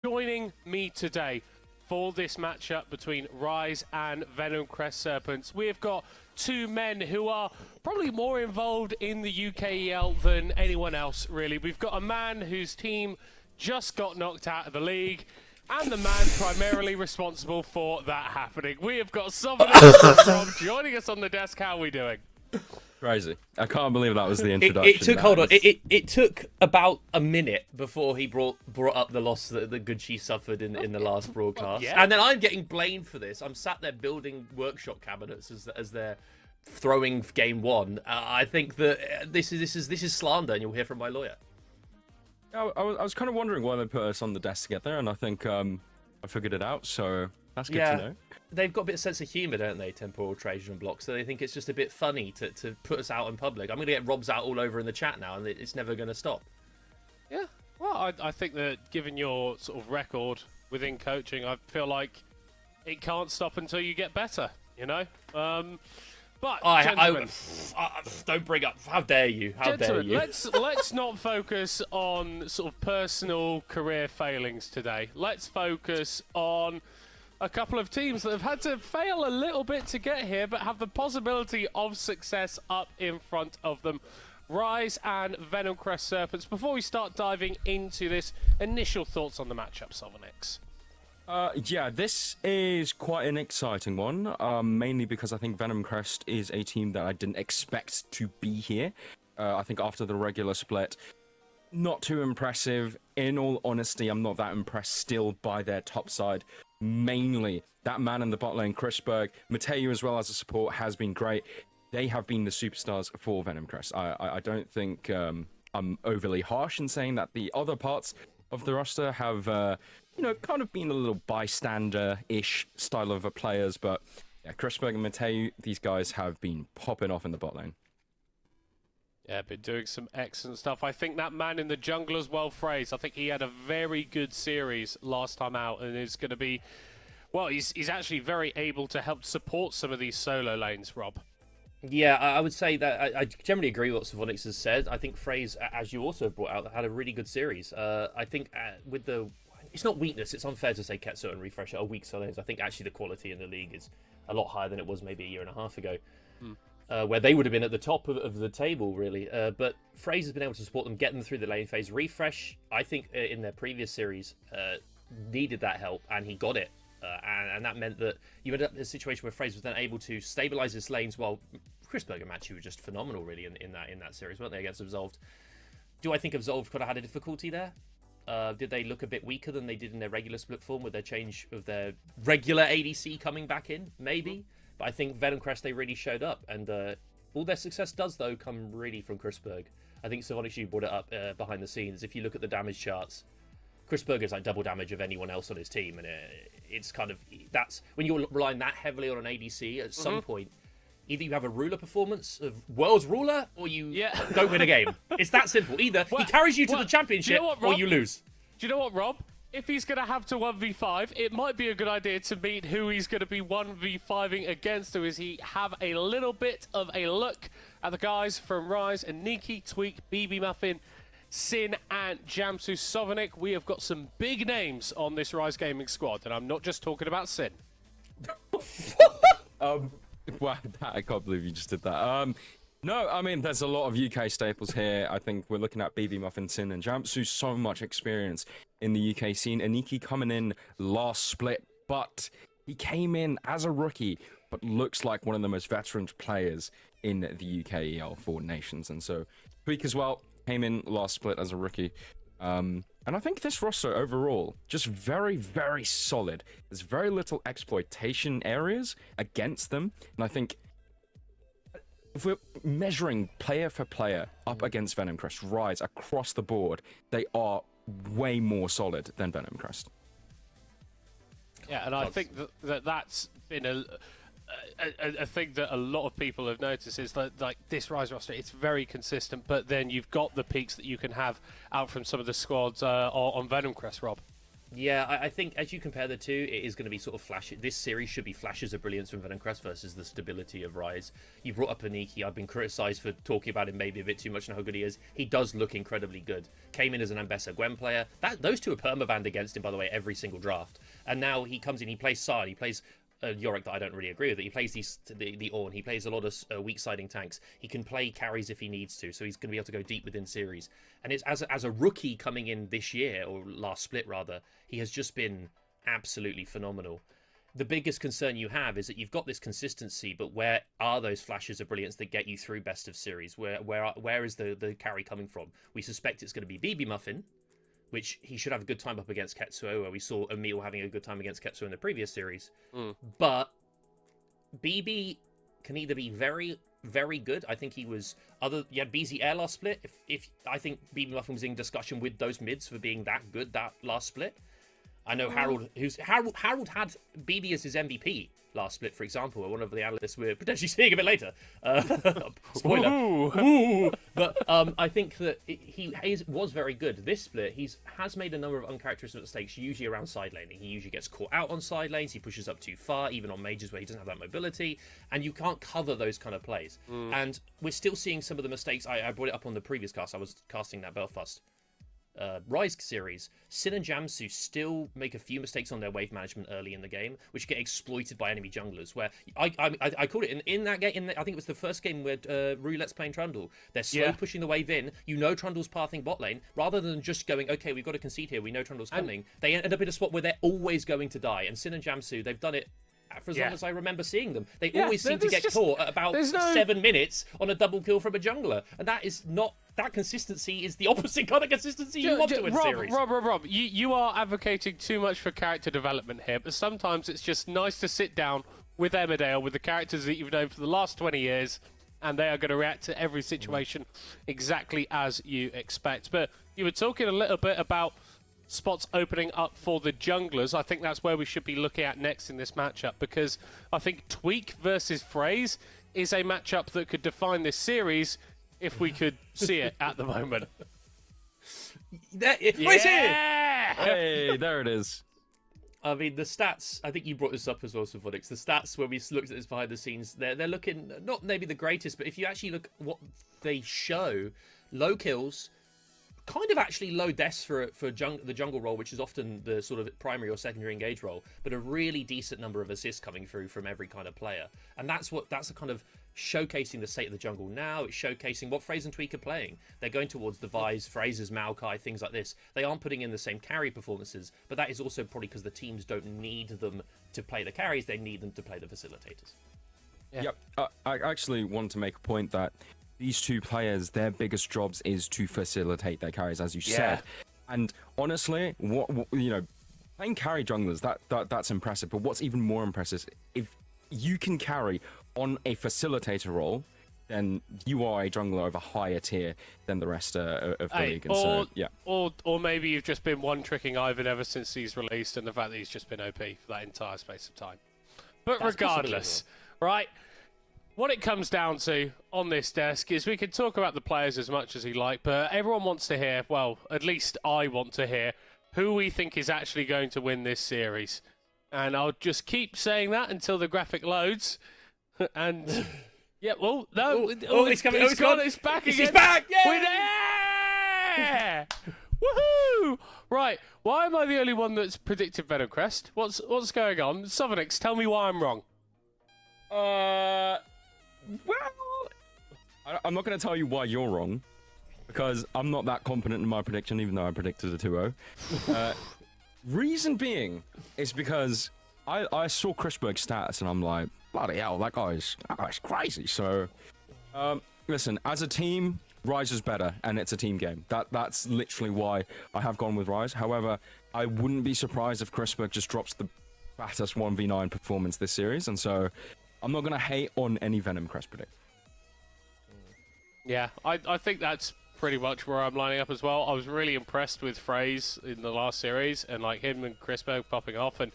Joining me today for this matchup between Rize and Venomcrest Serpents, we've got two men who are probably more involved in the UKEL than anyone else, really. We've got a man whose team just got knocked out of the league, and the man primarily responsible for that happening. We have got someone else joining us on the desk. How are we doing? Crazy. I can't believe that was the introduction. It took about a minute before he brought up the loss that Good She suffered in the last broadcast. Yeah. And then I'm getting blamed for this. I'm sat there building workshop cabinets as they're throwing game one. I think that this is slander, and you'll hear from my lawyer. I was kind of wondering why they put us on the desk together, and I think I figured it out, so that's good to know. They've got a bit of sense of humour, don't they, Temporal Trajan Block? So they think it's just a bit funny to put us out in public. I'm going to get Robs out all over in the chat now, and it's never going to stop. Yeah, well, I think that given your sort of record within coaching, I feel like it can't stop until you get better, you know? But, gentlemen, don't bring up... How dare you? How dare you? let's not focus on sort of personal career failings today. Let's focus on a couple of teams that have had to fail a little bit to get here, but have the possibility of success up in front of them. Rize and Venomcrest Serpents. Before we start diving into this, initial thoughts on the matchup, Solonix. Yeah, this is quite an exciting one, mainly because I think Venomcrest is a team that I didn't expect to be here. I think after the regular split, not too impressive. In all honesty, I'm not that impressed still by their top side. Mainly, that man in the bot lane, Chrisberg, Mateo as well as a support has been great. They have been the superstars for Venomcrest. I don't think I'm overly harsh in saying that the other parts of the roster have, kind of been a little bystander-ish style of players, but yeah, Chrisberg and Mateo, these guys have been popping off in the bot lane. Yeah, been doing some excellent stuff. I think that man in the jungle as well, Phrase, I think he had a very good series last time out and is going to be... Well, he's actually very able to help support some of these solo lanes, Rob. Yeah, I would say that I generally agree with what Savonix has said. I think Phrase, as you also brought out, had a really good series. I think with the... It's not weakness, it's unfair to say Ketso and Refresh are weak solos. I think actually the quality in the league is a lot higher than it was maybe a year and a half ago. Where they would have been at the top of the table, really. But Phrase has been able to support them, get them through the lane phase. Refresh, I think, in their previous series, needed that help, and he got it. And that meant that you ended up in a situation where Phrase was then able to stabilise his lanes, while Chrisberg and Matthew were just phenomenal, really, in that series, weren't they, against Absolved? Do I think Absolved could have had a difficulty there? Did they look a bit weaker than they did in their regular split form with their change of their regular ADC coming back in? Maybe. But I think Venomcrest, they really showed up. And all their success does, though, come really from Chrisberg. I think Savonix brought it up behind the scenes. If you look at the damage charts, Chrisberg is like double damage of anyone else on his team. And it's kind of... That's when you're relying that heavily on an ADC, at some point, either you have a ruler performance of World's Ruler, or you don't win a game. It's that simple. Either he carries you to the championship, or you lose. Do you know what, Rob? If he's going to have to 1v5, it might be a good idea to meet who he's going to be 1v5ing against. So as he have a little bit of a look at the guys from Rize and Niki, Tweak, BB Muffin, Sin, and Jamsu Sovanik. We have got some big names on this Rize Gaming squad, and I'm not just talking about Sin. Wow, I can't believe you just did that. No, I mean, there's a lot of UK staples here. I think we're looking at BB Muffin, Sin, and Jamsu. So much experience in the UK scene. Aniki coming in last split, but he came in as a rookie, but looks like one of the most veteran players in the UKEL for Nations. And so Tweak as well came in last split as a rookie. And I think this roster overall, just very, very solid. There's very little exploitation areas against them. And I think if we're measuring player for player up against Venomcrest, Rize across the board, they are way more solid than Venomcrest. Yeah, and I think that's been a thing that a lot of people have noticed is that, like, this Rize roster, it's very consistent, but then you've got the peaks that you can have out from some of the squads on Venomcrest, Rob. Yeah, I think as you compare the two, it is going to be sort of flash. This series should be flashes of brilliance from Venomcrest versus the stability of Rize. You brought up Aniki. I've been criticised for talking about him maybe a bit too much and how good he is. He does look incredibly good. Came in as an Ambessa Gwen player. Those two are permabanned against him, by the way, every single draft. And now he comes in, he plays Sard, he plays Yorick that I don't really agree with. He plays the Ornn. He plays a lot of weak siding tanks. He can play carries if he needs to, so he's going to be able to go deep within series. And it's as a rookie coming in this year, or last split rather, he has just been absolutely phenomenal. The biggest concern you have is that you've got this consistency, but where are those flashes of brilliance that get you through best of series? Where is the carry coming from? We suspect it's going to be BB Muffin, which he should have a good time up against Ketsuo, where we saw Emil having a good time against Ketsuo in the previous series. But BB can either be very, very good. I think he was you had BZ Air last split. If I think BB Muffin was in discussion with those mids for being that good that last split. I know Harold had BB as his MVP last split, for example, one of the analysts we're potentially seeing a bit later. Spoiler. Ooh. But I think that he was very good. This split, has made a number of uncharacteristic mistakes, usually around side laning. He usually gets caught out on side lanes. He pushes up too far, even on mages where he doesn't have that mobility. And you can't cover those kind of plays. And we're still seeing some of the mistakes. I brought it up on the previous cast. I was casting that Belfast Rize series. Sin and Jamsu still make a few mistakes on their wave management early in the game, which get exploited by enemy junglers. Where I called it in that game. I think it was the first game where Roulette's playing Trundle. They're slow pushing the wave in. You know Trundle's pathing bot lane. Rather than just going, okay, we've got to concede here. We know Trundle's coming. They end up in a spot where they're always going to die. And Sin and Jamsu, they've done it for as long as I remember seeing them. They always seem to get caught at about 7 minutes on a double kill from a jungler. And that is not... That consistency is the opposite kind of consistency you want to win series. Rob, you are advocating too much for character development here, but sometimes it's just nice to sit down with Emmerdale, with the characters that you've known for the last 20 years, and they are going to react to every situation exactly as you expect. But you were talking a little bit about spots opening up for the junglers. I think that's where we should be looking at next in this matchup, because I think Tweak versus Phrase is a matchup that could define this series if we could see it at the moment. Where's here? Hey, there it is. I mean, the stats, I think you brought this up as well, Symphonics. The stats, when we looked at this behind the scenes, they're looking not maybe the greatest, but if you actually look at what they show, low kills, kind of actually low deaths for the jungle role, which is often the sort of primary or secondary engage role, but a really decent number of assists coming through from every kind of player. And that's a kind of showcasing the state of the jungle now. It's showcasing what Phrase and Tweak are playing. They're going towards the Vize, Phrases, Maokai, things like this. They aren't putting in the same carry performances, but that is also probably because the teams don't need them to play the carries, they need them to play the facilitators. Yep. I actually want to make a point that these two players, their biggest jobs is to facilitate their carries, as you said. And honestly, what playing carry junglers, that's impressive. But what's even more impressive, if you can carry on a facilitator role, then you are a jungler of a higher tier than the rest of the league. And or maybe you've just been one-tricking Ivan ever since he's released, and the fact that he's just been OP for that entire space of time. But that's regardless, right? What it comes down to on this desk is we can talk about the players as much as you like, but everyone wants to hear, well, at least I want to hear, who we think is actually going to win this series. And I'll just keep saying that until the graphic loads. And yeah, well, no, it's coming. It's back again. It's back! Yeah! Woohoo! Right, why am I the only one that's predicted Venomcrest? What's going on? Sovonix, tell me why I'm wrong. well, I'm not going to tell you why you're wrong, because I'm not that confident in my prediction, even though I predicted a 2-0. Reason being is because I saw Chrisberg's stats and I'm like, bloody hell, that guy's crazy. So, listen, as a team, Rize is better, and it's a team game. That's literally why I have gone with Rize. However, I wouldn't be surprised if Chrisberg just drops the baddest 1v9 performance this series, and so I'm not going to hate on any Venomcrest predict. Yeah, I think that's pretty much where I'm lining up as well. I was really impressed with Phrase in the last series, and like him and Chrisberg popping off, and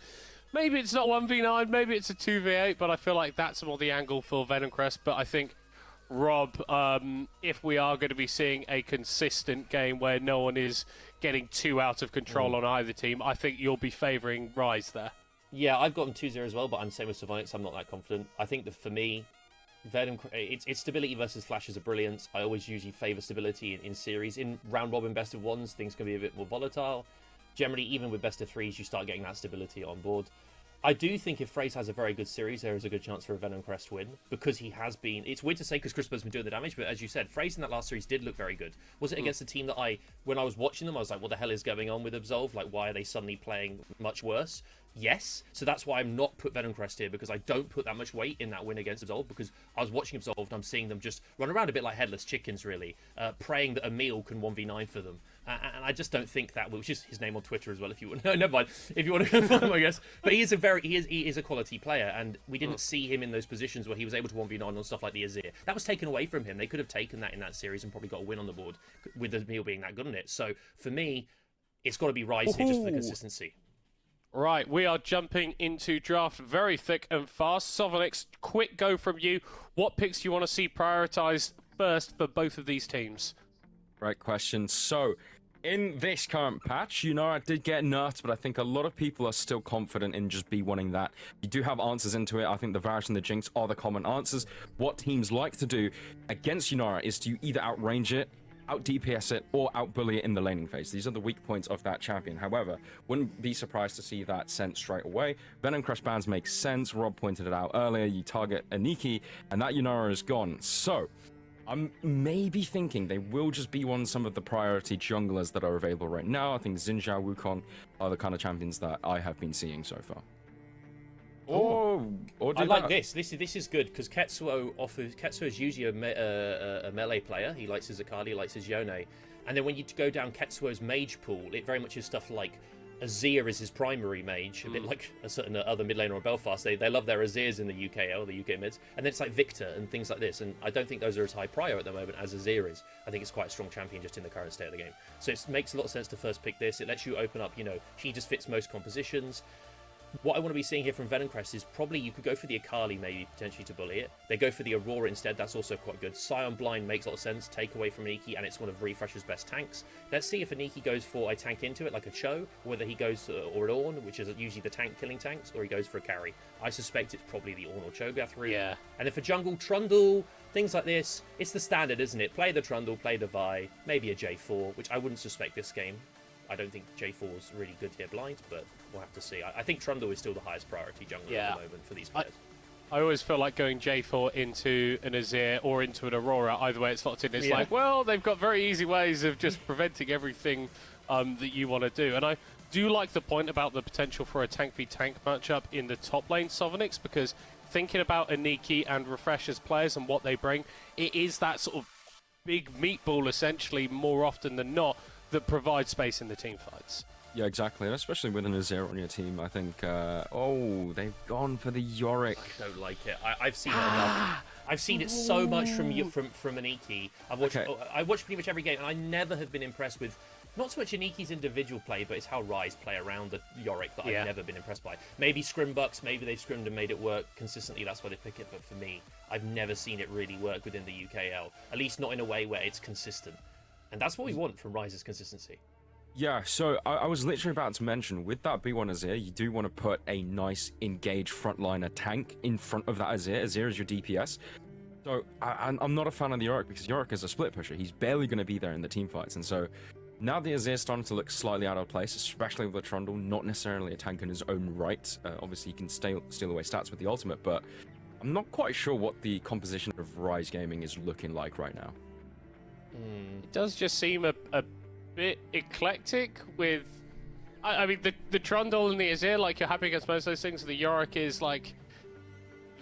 maybe it's not 1v9, maybe it's a 2v8, but I feel like that's more the angle for Venomcrest. But I think Rob, if we are going to be seeing a consistent game where no one is getting too out of control on either team, I think you'll be favouring Rize there. Yeah, I've got them 2-0 as well, but I'm the same with Savonics. I'm not that confident. I think that for me, it's stability versus flashes of brilliance. I always usually favour stability in series. In round robin best of ones, things can be a bit more volatile. Generally, even with best of threes, you start getting that stability on board. I do think if Fraze has a very good series, there is a good chance for a Venomcrest win, because he has been... It's weird to say because Crispur's been doing the damage, but as you said, Fraze in that last series did look very good. Was it against a team that when I was watching them, I was like, what the hell is going on with Absolve? Like, why are they suddenly playing much worse? Yes, so that's why I'm not put Venomcrest here, because I don't put that much weight in that win against Absolve, because I was watching Absolve and I'm seeing them just run around a bit like headless chickens, really, praying that Emil can 1v9 for them. And I just don't think that, which is his name on Twitter as well, if you want. No, never mind. If you want to confirm him, I guess. But he is a quality player, and we didn't see him in those positions where he was able to 1v9 on stuff like the Azir. That was taken away from him. They could have taken that in that series and probably got a win on the board with Emil being that good on it. So for me, it's got to be Rize here just for the consistency. Right, we are jumping into draft very thick and fast. Sovonix, quick go from you. What picks do you want to see prioritised first for both of these teams? Right question. So, in this current patch, I did get nerfed, but I think a lot of people are still confident in just B1ing that. You do have answers into it. I think the Varus and the Jinx are the common answers. What teams like to do against Yunara is to either outrange it, out DPS it, or out bully it in the laning phase. These are the weak points of that champion. However, wouldn't be surprised to see that sent straight away. Venomcrest bans make sense. Rob pointed it out earlier. You target Aniki, and that Yunara is gone. So, I'm maybe thinking they will just be on some of the priority junglers that are available right now. I think Xin Zhao, Wukong are the kind of champions that I have been seeing so far. Or I like this. This is good because Ketsuo is usually a melee player. He likes his Akali, he likes his Yone, and then when you go down Ketsuo's mage pool, it very much is stuff like Azir is his primary mage, a bit like a certain other mid laner or Belfast. They love their Azirs in the UKL, the UK mids, and then it's like Victor and things like this. And I don't think those are as high prior at the moment as Azir is. I think it's quite a strong champion just in the current state of the game. So it makes a lot of sense to first pick this. It lets you open up, she just fits most compositions. What I want to be seeing here from Venomcrest is probably you could go for the Akali maybe potentially to bully it. They go for the Aurora instead. That's also quite good. Scion Blind makes a lot of sense. Take away from Aniki, and it's one of Refresh's best tanks. Let's see if Aniki goes for a tank into it like a Cho, or whether he goes or an Ornn, which is usually the tank killing tanks, or he goes for a carry. I suspect it's probably the Ornn or Cho'Gath. Yeah. And then for jungle, Trundle, things like this, it's the standard, isn't it? Play the Trundle, play the Vi, maybe a J4, which I wouldn't suspect this game. I don't think J4 is really good here blind, but we'll have to see. I think Trundle is still the highest priority jungler at the moment for these players. I always feel like going J4 into an Azir or into an Aurora, either way it's locked in, it's like, well, they've got very easy ways of just preventing everything that you want to do. And I do like the point about the potential for a tank v tank matchup in the top lane Sovonix, because thinking about Aniki and Refresh as players and what they bring, it is that sort of big meatball essentially more often than not that provides space in the team fights. Yeah, exactly, and especially with an Azir on your team, I think. They've gone for the Yorick. I don't like it. I've seen it enough. I've seen it so much from Aniki. I watched pretty much every game, and I never have been impressed with not so much Aniki's individual play, but it's how Rize play around the Yorick that I've never been impressed by. Maybe Scrimbucks, maybe they've scrimmed and made it work consistently. That's why they pick it. But for me, I've never seen it really work within the UKL. At least not in a way where it's consistent. And that's what we want from Rize's consistency. Yeah, so I was literally about to mention, with that B1 Azir, you do want to put a nice engaged frontliner tank in front of that Azir. Azir is your DPS. So I'm not a fan of the Yorick, because Yorick is a split pusher. He's barely going to be there in the team fights. And so now the Azir is starting to look slightly out of place, especially with the Trundle, not necessarily a tank in his own right. Obviously, he can steal away stats with the ultimate, but I'm not quite sure what the composition of Rize Gaming is looking like right now. It does just seem a bit eclectic with... I mean, the Trundle and the Azir, like, you're happy against most of those things. The Yorick is, like,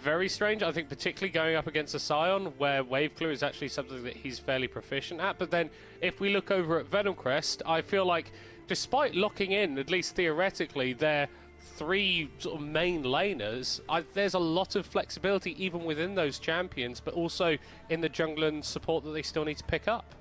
very strange. I think particularly going up against a Scion, where wave clear is actually something that he's fairly proficient at. But then, if we look over at Venomcrest, I feel like, despite locking in, at least theoretically, their three sort of main laners, there's a lot of flexibility even within those champions, but also in the jungle and support that they still need to pick up.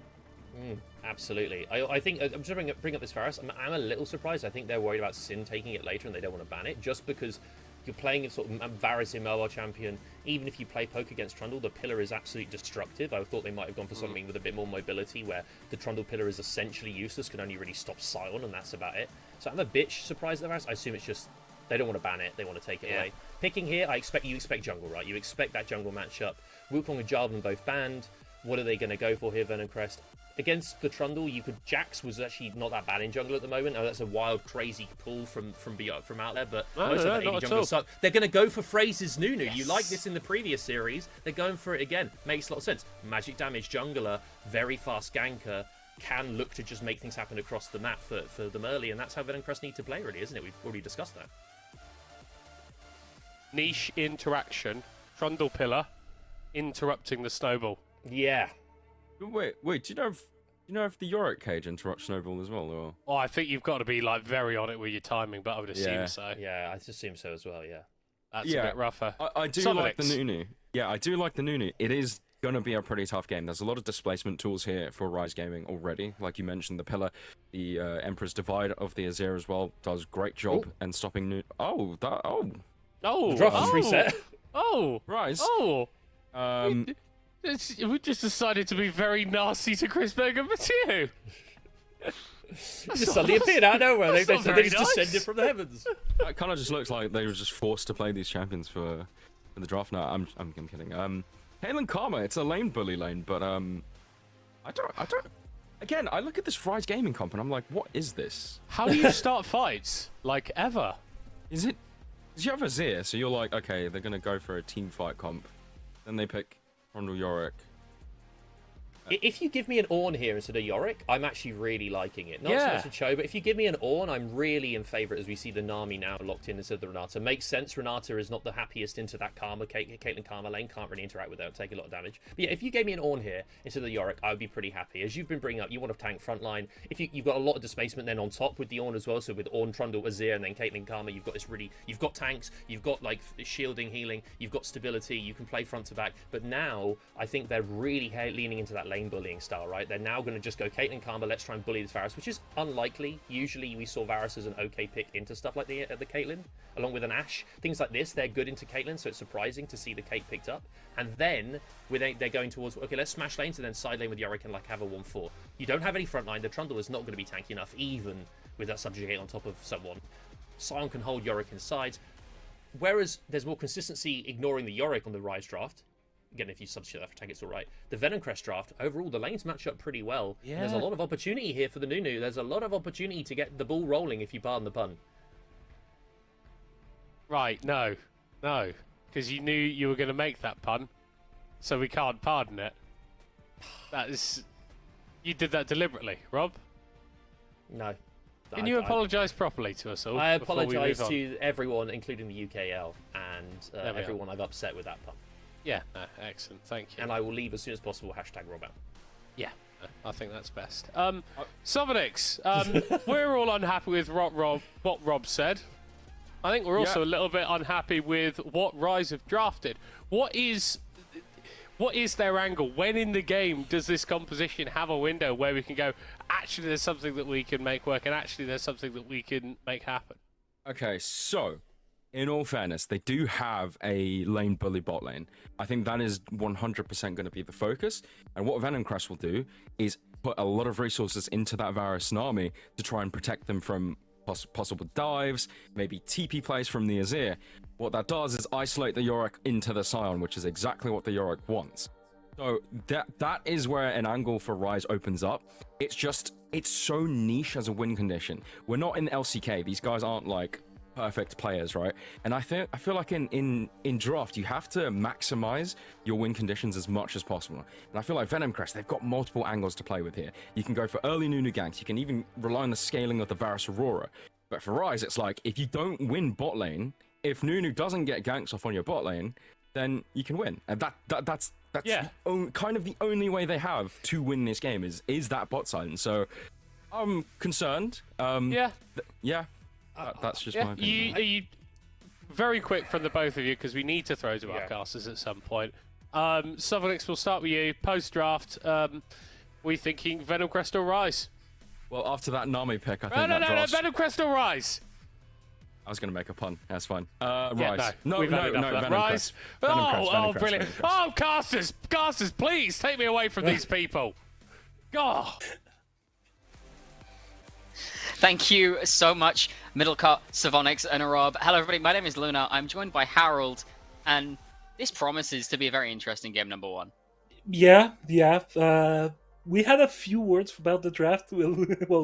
Absolutely. I think, I'm just bring up this Varus. I'm a little surprised. I think they're worried about Sin taking it later and they don't want to ban it, just because You're playing a sort of Varus in mobile champion. Even if you play poke against Trundle, the pillar is absolutely destructive. I thought they might have gone for something with a bit more mobility, where the Trundle pillar is essentially useless, can only really stop Scion, and that's about it. So I'm a bit surprised at Varus. I assume it's just they don't want to ban it, they want to take it away. Picking here, you expect jungle, right? You expect that jungle matchup. Wukong and Jarvan both banned. What are they going to go for here, Venomcrest? Against the Trundle, Jax was actually not that bad in jungle at the moment. Oh, that's a wild, crazy pull from out there, but most of the AD jungle suck. They're going to go for Phrase's Nunu. Yes. You like this in the previous series. They're going for it again. Makes a lot of sense. Magic damage jungler, very fast ganker, can look to just make things happen across the map for them early, and that's how Venomcrest need to play, really, isn't it? We've already discussed that. Niche interaction, Trundle pillar, interrupting the snowball. Yeah. Wait. Do you know if the Yorick cage interrupts Snowball as well? Or? Oh, I think you've got to be like very on it with your timing, but I would assume so. Yeah, I assume so as well. Yeah. That's a bit rougher. I do like the Nunu. Yeah, I do like the Nunu. It is gonna be a pretty tough game. There's a lot of displacement tools here for Rize Gaming already. Like you mentioned, the pillar, the Emperor's Divide of the Azir as well does great job and stopping Nunu. The draft was reset. Rize. We just decided to be very nasty to Chris Berger Mathieu. Just suddenly appeared out of nowhere. They just descended from the heavens. It kind of just looks like they were just forced to play these champions for the draft. No, I'm kidding. Caitlyn Karma, it's a lane bully lane, but I don't. Again, I look at this Rize Gaming comp and I'm like, what is this? How do you start fights? Like ever? Is it? Because you have Azir, so you're like, okay, they're gonna go for a team fight comp, then they pick Trundle Yorick. If you give me an Ornn here instead of Yorick, I'm actually really liking it. Not so much a Cho, but if you give me an Ornn, I'm really in favour as we see the Nami now locked in instead of the Renata. Makes sense, Renata is not the happiest into that Karma, Caitlyn Karma lane, can't really interact with her, take a lot of damage. But yeah, if you gave me an Ornn here instead of the Yorick, I would be pretty happy. As you've been bringing up, you want to tank frontline. If you've got a lot of displacement then on top with the Ornn as well, so with Ornn, Trundle, Azir, and then Caitlyn Karma, you've got this you've got tanks, you've got like shielding, healing, you've got stability, you can play front to back. But now, I think they're really leaning into that lane bullying style, right? They're now going to just go Caitlyn Karma, let's try and bully this Varus, which is unlikely. Usually we saw Varus as an okay pick into stuff like the Caitlyn, along with an Ashe. Things like this, they're good into Caitlyn, so it's surprising to see the Kate picked up. And then they're going towards, okay, let's smash lanes and then side lane with Yorick and like have a 1-4. You don't have any front line. The Trundle is not going to be tanky enough, even with that subjugate on top of someone. Sion can hold Yorick inside. Whereas there's more consistency ignoring the Yorick on the Rize draft. Again, if you substitute that for tank, it's all right. The Venomcrest draft, overall, the lanes match up pretty well. Yeah. There's a lot of opportunity here for the Nunu. There's a lot of opportunity to get the ball rolling, if you pardon the pun. Right, no. Because you knew you were going to make that pun, so we can't pardon it. You did that deliberately, Rob? No. Can you apologise properly to us all? I apologise to everyone, including the UKL, and everyone I've upset with that pun. Yeah, excellent, thank you. And I will leave as soon as possible, #RobOut. Yeah, I think that's best. Sovonix, we're all unhappy with what Rob said. I think we're also a little bit unhappy with what Rize have drafted. What is their angle? When in the game does this composition have a window where we can go, actually there's something that we can make work, and actually there's something that we can make happen? Okay, so in all fairness, they do have a lane bully bot lane. I think that is 100% going to be the focus. And what Venomcrest will do is put a lot of resources into that Varus Nami to try and protect them from possible dives, maybe TP plays from the Azir. What that does is isolate the Yorick into the Sion, which is exactly what the Yorick wants. So that is where an angle for Rize opens up. It's so niche as a win condition. We're not in LCK. These guys aren't like perfect players, right? And I feel like in draft you have to maximize your win conditions as much as possible. And I feel like Venomcrest, they've got multiple angles to play with here. You can go for early Nunu ganks, you can even rely on the scaling of the Varus Aurora. But for Rize, it's like, if you don't win bot lane, if Nunu doesn't get ganks off on your bot lane, then you can win. And that's kind of the only way they have to win this game is that bot side. So I'm concerned. That's just my opinion. Very quick from the both of you, because we need to throw to our casters at some point. Sovonix, we'll start with you. Post-draft, we thinking Venomcrest or Rize? Well, after that Nami pick, I think No, Venomcrest or Rize? I was going to make a pun. That's fine. Yeah, Rize. no, we've had enough of that. Rize. Venomcrest, Brilliant. Venomcrest. Oh, casters, please take me away from these people. God. Thank you so much, Middlecut, Savonix, and Rob. Hello, everybody. My name is Luna. I'm joined by Harold, and this promises to be a very interesting game number one. Yeah. We had a few words about the draft while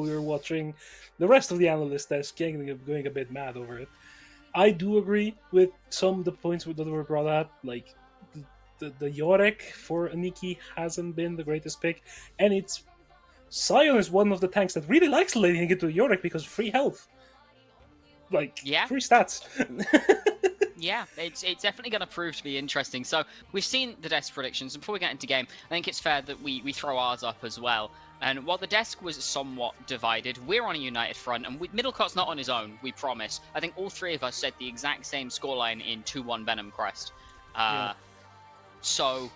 we were watching the rest of the analyst desk going a bit mad over it. I do agree with some of the points that were brought up, like the Yorick for Aniki hasn't been the greatest pick, and it's Sion is one of the tanks that really likes letting it to Yorick because free health. Like, Yeah. free stats. Yeah, it's definitely going to prove to be interesting. So we've seen the desk predictions, and before we get into game, I think it's fair that we throw ours up as well. And while the desk was somewhat divided, we're on a united front, and Middlecut's not on his own, we promise. I think all three of us said the exact same scoreline in 2-1 Venomcrest. So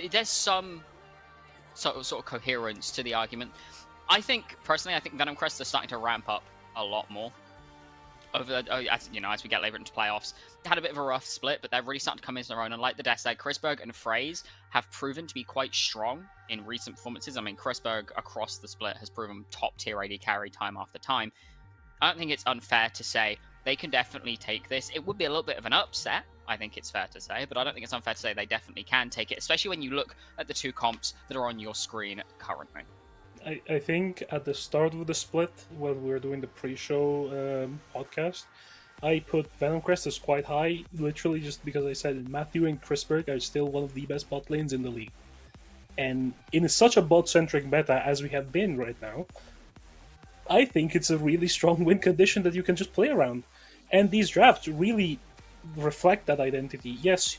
there's some sort of coherence to the argument. Personally, I think Venomcrest is starting to ramp up a lot more. As we get later into playoffs, they had a bit of a rough split, but they're really starting to come into their own. And like the desk said, Chrisberg and Fraze have proven to be quite strong in recent performances. I mean, Chrisberg across the split has proven top tier AD carry time after time. I don't think it's unfair to say they can definitely take this. It would be a little bit of an upset, I think it's fair to say, but I don't think it's unfair to say they definitely can take it, especially when you look at the two comps that are on your screen currently. I think at the start of the split, when we were doing the pre-show podcast, I put Venomcrest as quite high, literally just because I said Matthew and Chrisberg are still one of the best bot lanes in the league. And in such a bot-centric meta as we have been right now, I think it's a really strong win condition that you can just play around. And these drafts really reflect that identity. Yes,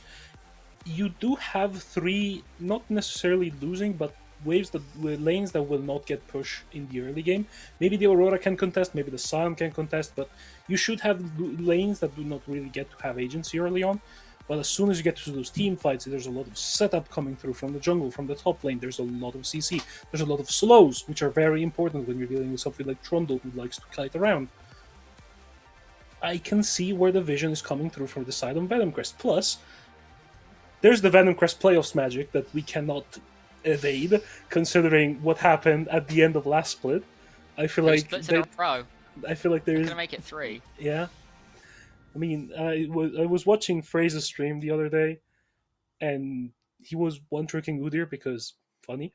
you do have three, not necessarily losing, but lanes that will not get pushed in the early game. Maybe the Aurora can contest, maybe the Sion can contest, but you should have lanes that do not really get to have agency early on. But as soon as you get to those team fights, there's a lot of setup coming through from the jungle, from the top lane. There's a lot of CC. There's a lot of slows, which are very important when you're dealing with something like Trundle, who likes to kite around. I can see where the vision is coming through from the side of Venomcrest. Plus, there's the Venomcrest playoffs magic that we cannot evade, considering what happened at the end of last split. I feel like I feel like there's gonna make it 3. Yeah, I mean, I was watching Fraze's stream the other day, and he was one-tricking Udyr because funny,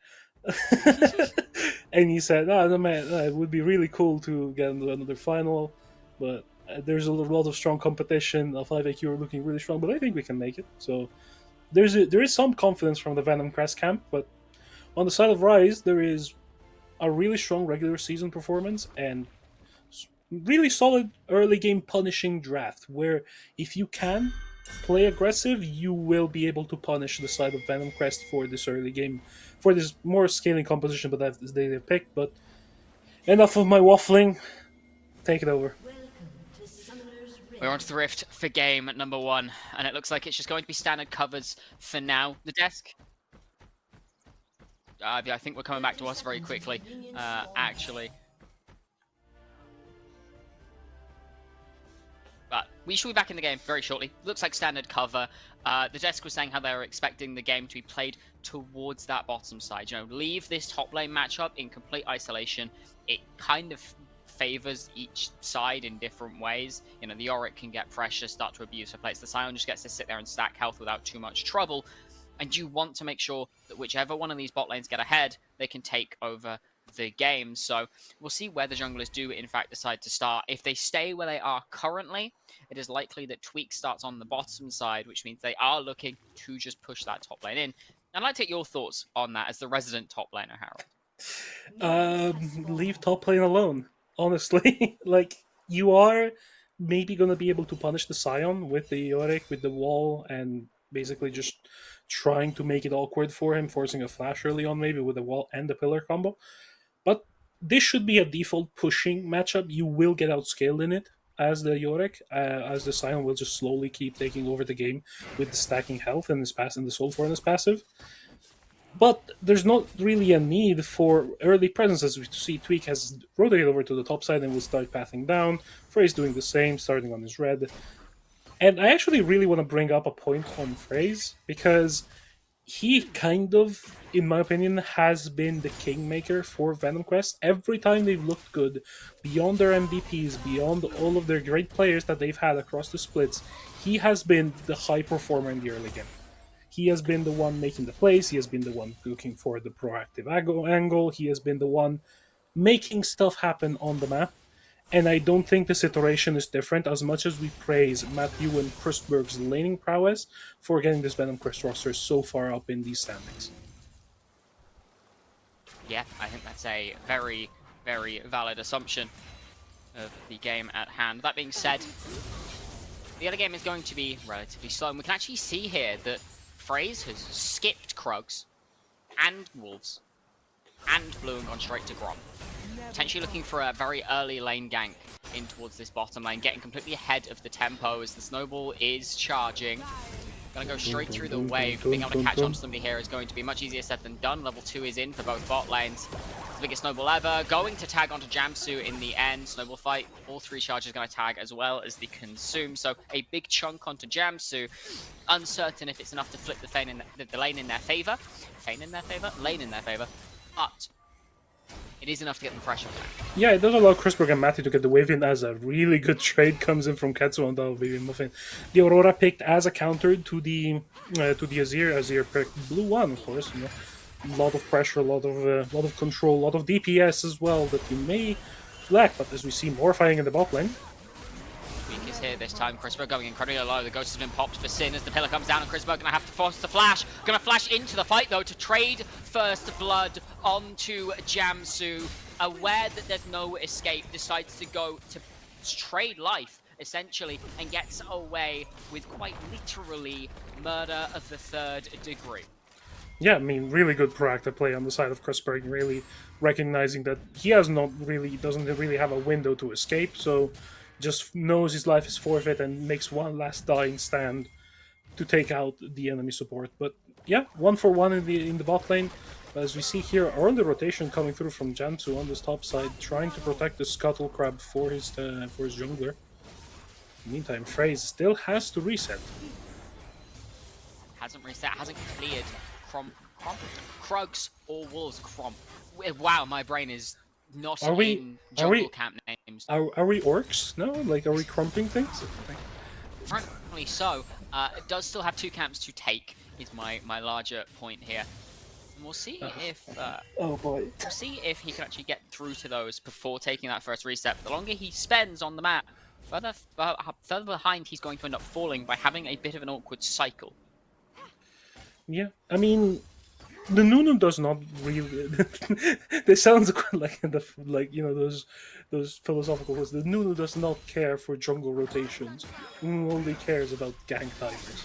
and he said, "No, man, it would be really cool to get into another final, but there's a lot of strong competition. 5AQ are looking really strong, but I think we can make it." So there is some confidence from the Venomcrest camp, but on the side of Rize, there is a really strong regular season performance and really solid early game punishing draft, where if you can play aggressive, you will be able to punish the side of Venomcrest for this early game, for this more scaling composition, but that they picked. But enough of my waffling. Take it over. We're on to the Rift for game number 1, and it looks like it's just going to be standard covers for now. The desk. I think we're coming back to us very quickly, actually. But we should be back in the game very shortly. Looks like standard cover. The desk was saying how they were expecting the game to be played towards that bottom side. Leave this top lane matchup in complete isolation. It kind of favors each side in different ways. The Yorick can get pressure, start to abuse her plates. The Sion just gets to sit there and stack health without too much trouble. And you want to make sure that whichever one of these bot lanes get ahead, they can take over the game. So we'll see where the junglers do in fact decide to start. If they stay where they are currently, it is likely that Tweak starts on the bottom side, which means they are looking to just push that top lane in. I'd like to take your thoughts on that as the resident top laner, Harold. Leave top lane alone, honestly. Like, you are maybe going to be able to punish the Sion with the Yorick, with the wall, and basically just trying to make it awkward for him, forcing a flash early on maybe with the wall and the pillar combo. But this should be a default pushing matchup. You will get outscaled in it as the Yorick, as the Sion will just slowly keep taking over the game with the stacking health and the Soul Force passive. But there's not really a need for early presence, as we see Tweak has rotated over to the top side and will start pathing down. Phrase doing the same, starting on his red. And I actually really want to bring up a point on Phrase, because he kind of, in my opinion, has been the kingmaker for Venomcrest. Every time they've looked good, beyond their MVPs, beyond all of their great players that they've had across the splits, he has been the high performer in the early game. He has been the one making the plays. He has been the one looking for the proactive angle. He has been the one making stuff happen on the map. And I don't think the situation is different, as much as we praise Matthew and Chrisberg's laning prowess for getting this Venomcrest roster so far up in these standings. Yeah, I think that's a very, very valid assumption of the game at hand. That being said, the other game is going to be relatively slow, and we can actually see here that Phrase has skipped Krugs and Wolves and Blue and gone straight to Grom. Potentially looking for a very early lane gank in towards this bottom lane, getting completely ahead of the tempo as the snowball is charging. Gonna go straight through the wave. Being able to catch on to somebody here is going to be much easier said than done. Level 2 is in for both bot lanes. It's the biggest snowball ever. Going to tag onto Jamsu in the end. Snowball fight. All 3 charges going to tag as well as the consume. So a big chunk onto Jamsu. Uncertain if it's enough to flip the lane in their favor. Lane in their favor. But it is enough to get the pressure back. Yeah, it does allow Chrisberg and Matty to get the wave in, as a really good trade comes in from Ketsu on the Baby Muffin. The Aurora picked as a counter to the Azir. Azir picked blue one, of course. You know, a lot of pressure, a lot of control, a lot of DPS as well that you may lack. But as we see more fighting in the bot lane. Weak is here this time. Chrisberg going incredibly low. The ghost has been popped for Sin as the pillar comes down, and Chrisberg gonna have to force the flash. Gonna flash into the fight though to trade first blood onto Jamsu. Aware that there's no escape, decides to go to trade life essentially and gets away with quite literally murder of the 3rd degree. Yeah, I mean, really good proactive play on the side of Chrisberg, really recognizing that he doesn't really have a window to escape, so just knows his life is forfeit and makes one last dying stand to take out the enemy support. But yeah, 1-for-1 in the bot lane. As we see here, early rotation coming through from Jamsu on this top side, trying to protect the Scuttle Crab for his jungler. In the meantime, Phrase still has to reset. Hasn't reset, hasn't cleared Krugs or Wolves. Wow, my brain is not in jungle camp names. Are we orcs? No? Like, are we crumping things? Frankly so. It does still have 2 camps to take, is my larger point here. And we'll see if oh boy. We'll see if he can actually get through to those before taking that first reset. But the longer he spends on the map, further behind he's going to end up falling by having a bit of an awkward cycle. Yeah, I mean, the Nunu does not really. This sounds like those philosophical words. The Nunu does not care for jungle rotations. Nunu only cares about gank timers.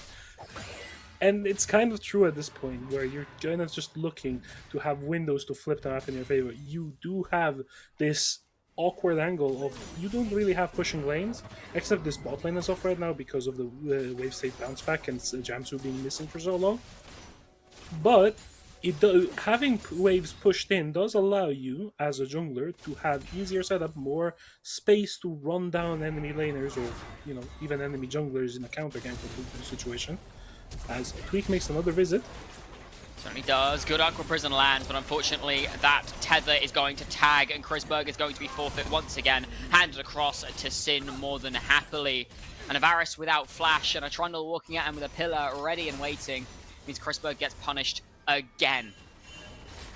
And it's kind of true at this point, where you're kind of just looking to have windows to flip the map in your favor. You do have this awkward angle of you don't really have pushing lanes, except this bot lane is off right now because of the wave state bounce back and Jamsu being missing for so long. But having waves pushed in does allow you, as a jungler, to have easier setup, more space to run down enemy laners or even enemy junglers in a counter gank situation. As Tweak makes another visit. Certainly does. Good Aqua Prison lands, but unfortunately that tether is going to tag, and Chrisberg is going to be forfeit once again. Handed across to Sin more than happily. And Avaris without flash, and a Trundle walking at him with a pillar ready and waiting. Means Chrisberg gets punished again.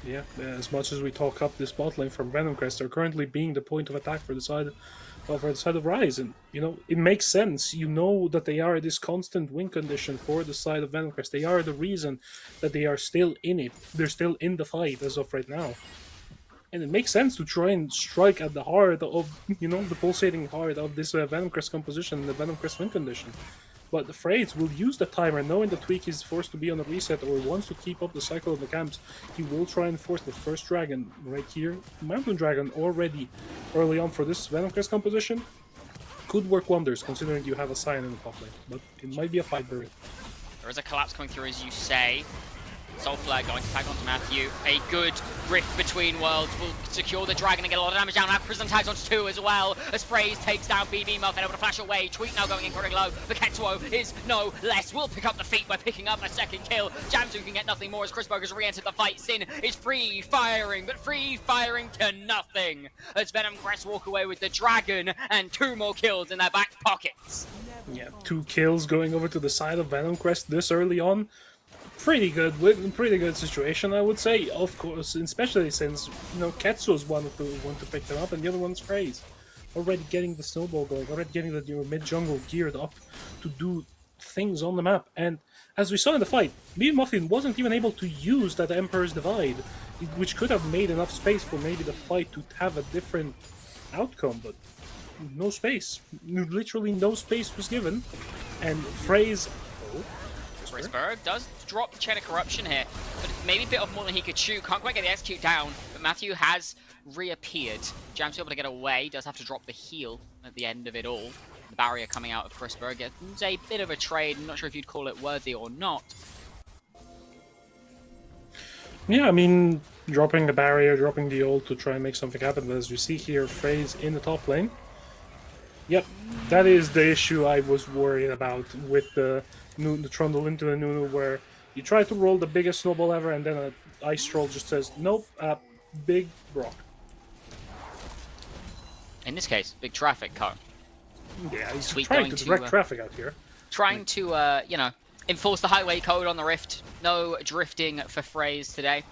Yeah, as much as we talk up this bot lane from Venomcrest, they're currently being the point of attack for the side of Rize, and it makes sense. You know that they are this constant win condition for the side of Venomcrest. They are the reason that they are still in it. They're still in the fight as of right now, and it makes sense to try and strike at the heart of the pulsating heart of this Venomcrest composition and the Venomcrest win condition. But the Phrase will use the timer, knowing that Tweak is forced to be on a reset or wants to keep up the cycle of the camps. He will try and force the first dragon right here. Mountain Dragon already early on for this Venomcrest composition could work wonders, considering you have a Scion in the top lane. But it might be a fight bird. There is a collapse coming through, as you say. Soul Flare going to tag onto Matthew. A good rift between worlds will secure the dragon and get a lot of damage down. Now Prism tags onto 2 as well, as Fraze takes down BB Muffin, able to flash away. Tweet now going incredibly low, but Ketsuo is no less. Will pick up the feat by picking up a second kill. Jamsu can get nothing more as Chris Burger's re-entered the fight. Sin is free firing, but free firing to nothing, as Venomcrest walk away with the dragon and 2 more kills in their back pockets. Yeah, 2 kills going over to the side of Venomcrest this early on. Pretty good situation, I would say. Of course, especially since, you know, Ketsu's one to pick them up, and the other one's Fraze. Already getting the snowball going, already getting the mid jungle geared up to do things on the map. And as we saw in the fight, BB Muffin wasn't even able to use that Emperor's Divide, which could have made enough space for maybe the fight to have a different outcome, but no space. Literally no space was given. And Fraze... Risberg does drop the Chain of Corruption here, but maybe a bit of more than he could chew. Can't quite get the execute down, but Matthew has reappeared. Jam's able to get away, does have to drop the heal at the end of it all. The barrier coming out of Risberg. It's a bit of a trade, I'm not sure if you'd call it worthy or not. Yeah, I mean, dropping the barrier, dropping the ult to try and make something happen, but as we see here, Fraze in the top lane. Yep, that is the issue I was worried about with the Trundle into the Nunu, where you try to roll the biggest snowball ever, and then an Ice Troll just says, nope, big rock. In this case, big traffic cone. Yeah, he's Sweet trying going to to, direct traffic out here. Trying to, you know, enforce the highway code on the Rift. No drifting for Fraze today.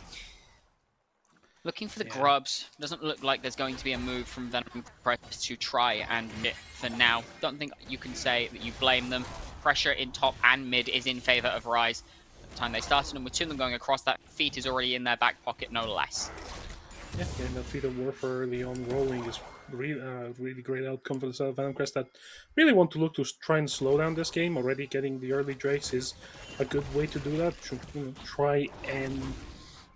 Looking for the grubs. Doesn't look like there's going to be a move from Venomcrest to try and hit for now. Don't think you can say that you blame them. Pressure in top and mid is in favor of Rize. At the time they started, and with 2 of them going across, that feat is already in their back pocket, no less. Yeah, getting that feat of warfare early on rolling is really great outcome for the side of Venomcrest that really want to look to try and slow down this game. Already getting the early Drakes is a good way to do that. To, you know, try and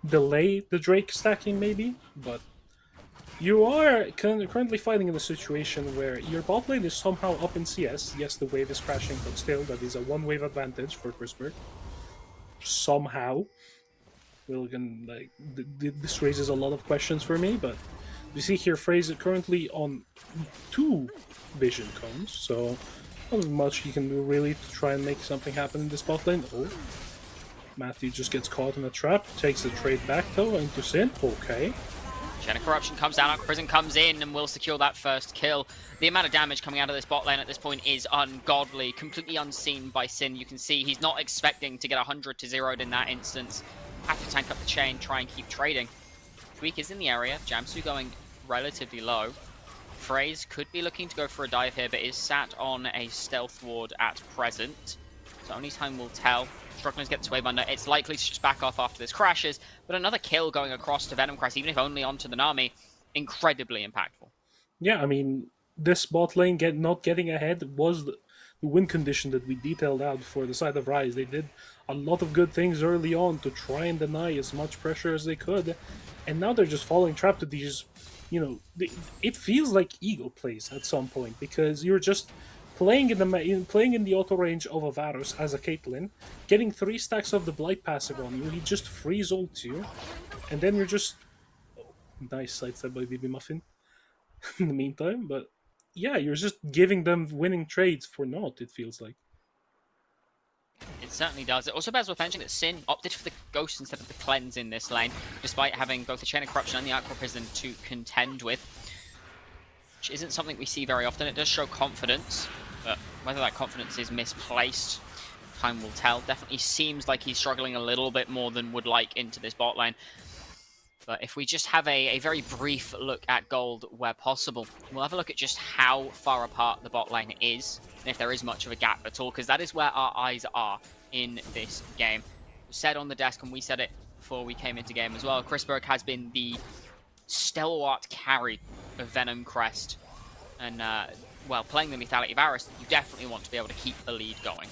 delay the Drake stacking maybe, but you are currently fighting in a situation where your bot lane is somehow up in CS. Yes, the wave is crashing, but still, that is a 1-wave advantage for Chrisberg. Somehow. This raises a lot of questions for me, but you see here Fraze currently on 2 vision cones, so not much he can do really to try and make something happen in this bot lane. Oh, Matthew just gets caught in a trap, takes the trade back though into Sin. Okay. Chain of Corruption comes down, Prison comes in and will secure that first kill. The amount of damage coming out of this bot lane at this point is ungodly, completely unseen by Sin. You can see he's not expecting to get 100 to 0'd in that instance. Have to tank up the chain, try and keep trading. Tweak is in the area, Jamsu going relatively low. Fraze could be looking to go for a dive here, but is sat on a stealth ward at present. So only time will tell. Struggling to get this wave under. It's likely to just back off after this crashes, but another kill going across to Venomcrest, even if only onto the Nami, incredibly impactful. Yeah, I mean, this bot lane not getting ahead was the win condition that we detailed out for the side of Rize. They did a lot of good things early on to try and deny as much pressure as they could, and now they're just falling trapped to these, you know, it feels like ego plays at some point, because you're just playing in the auto range of a Varus as a Caitlyn, getting 3 stacks of the Blight passive on you, he just freeze ults you, and then you're just... Oh, nice sidestep by BB Muffin in the meantime, but yeah, you're just giving them winning trades for naught, it feels like. It certainly does. It also bears worth mentioning that Sin opted for the Ghost instead of the Cleanse in this lane, despite having both the Chain of Corruption and the Aqua Prison to contend with, which isn't something we see very often. It does show confidence, but whether that confidence is misplaced, time will tell. Definitely seems like he's struggling a little bit more than would like into this bot lane. But if we just have a very brief look at gold where possible, we'll have a look at just how far apart the bot lane is, and if there is much of a gap at all, because that is where our eyes are in this game. It was said on the desk, and we said it before we came into game as well, Chrisberg has been the stalwart carry of Venomcrest, and well, playing the Lethality Varus, you definitely want to be able to keep the lead going.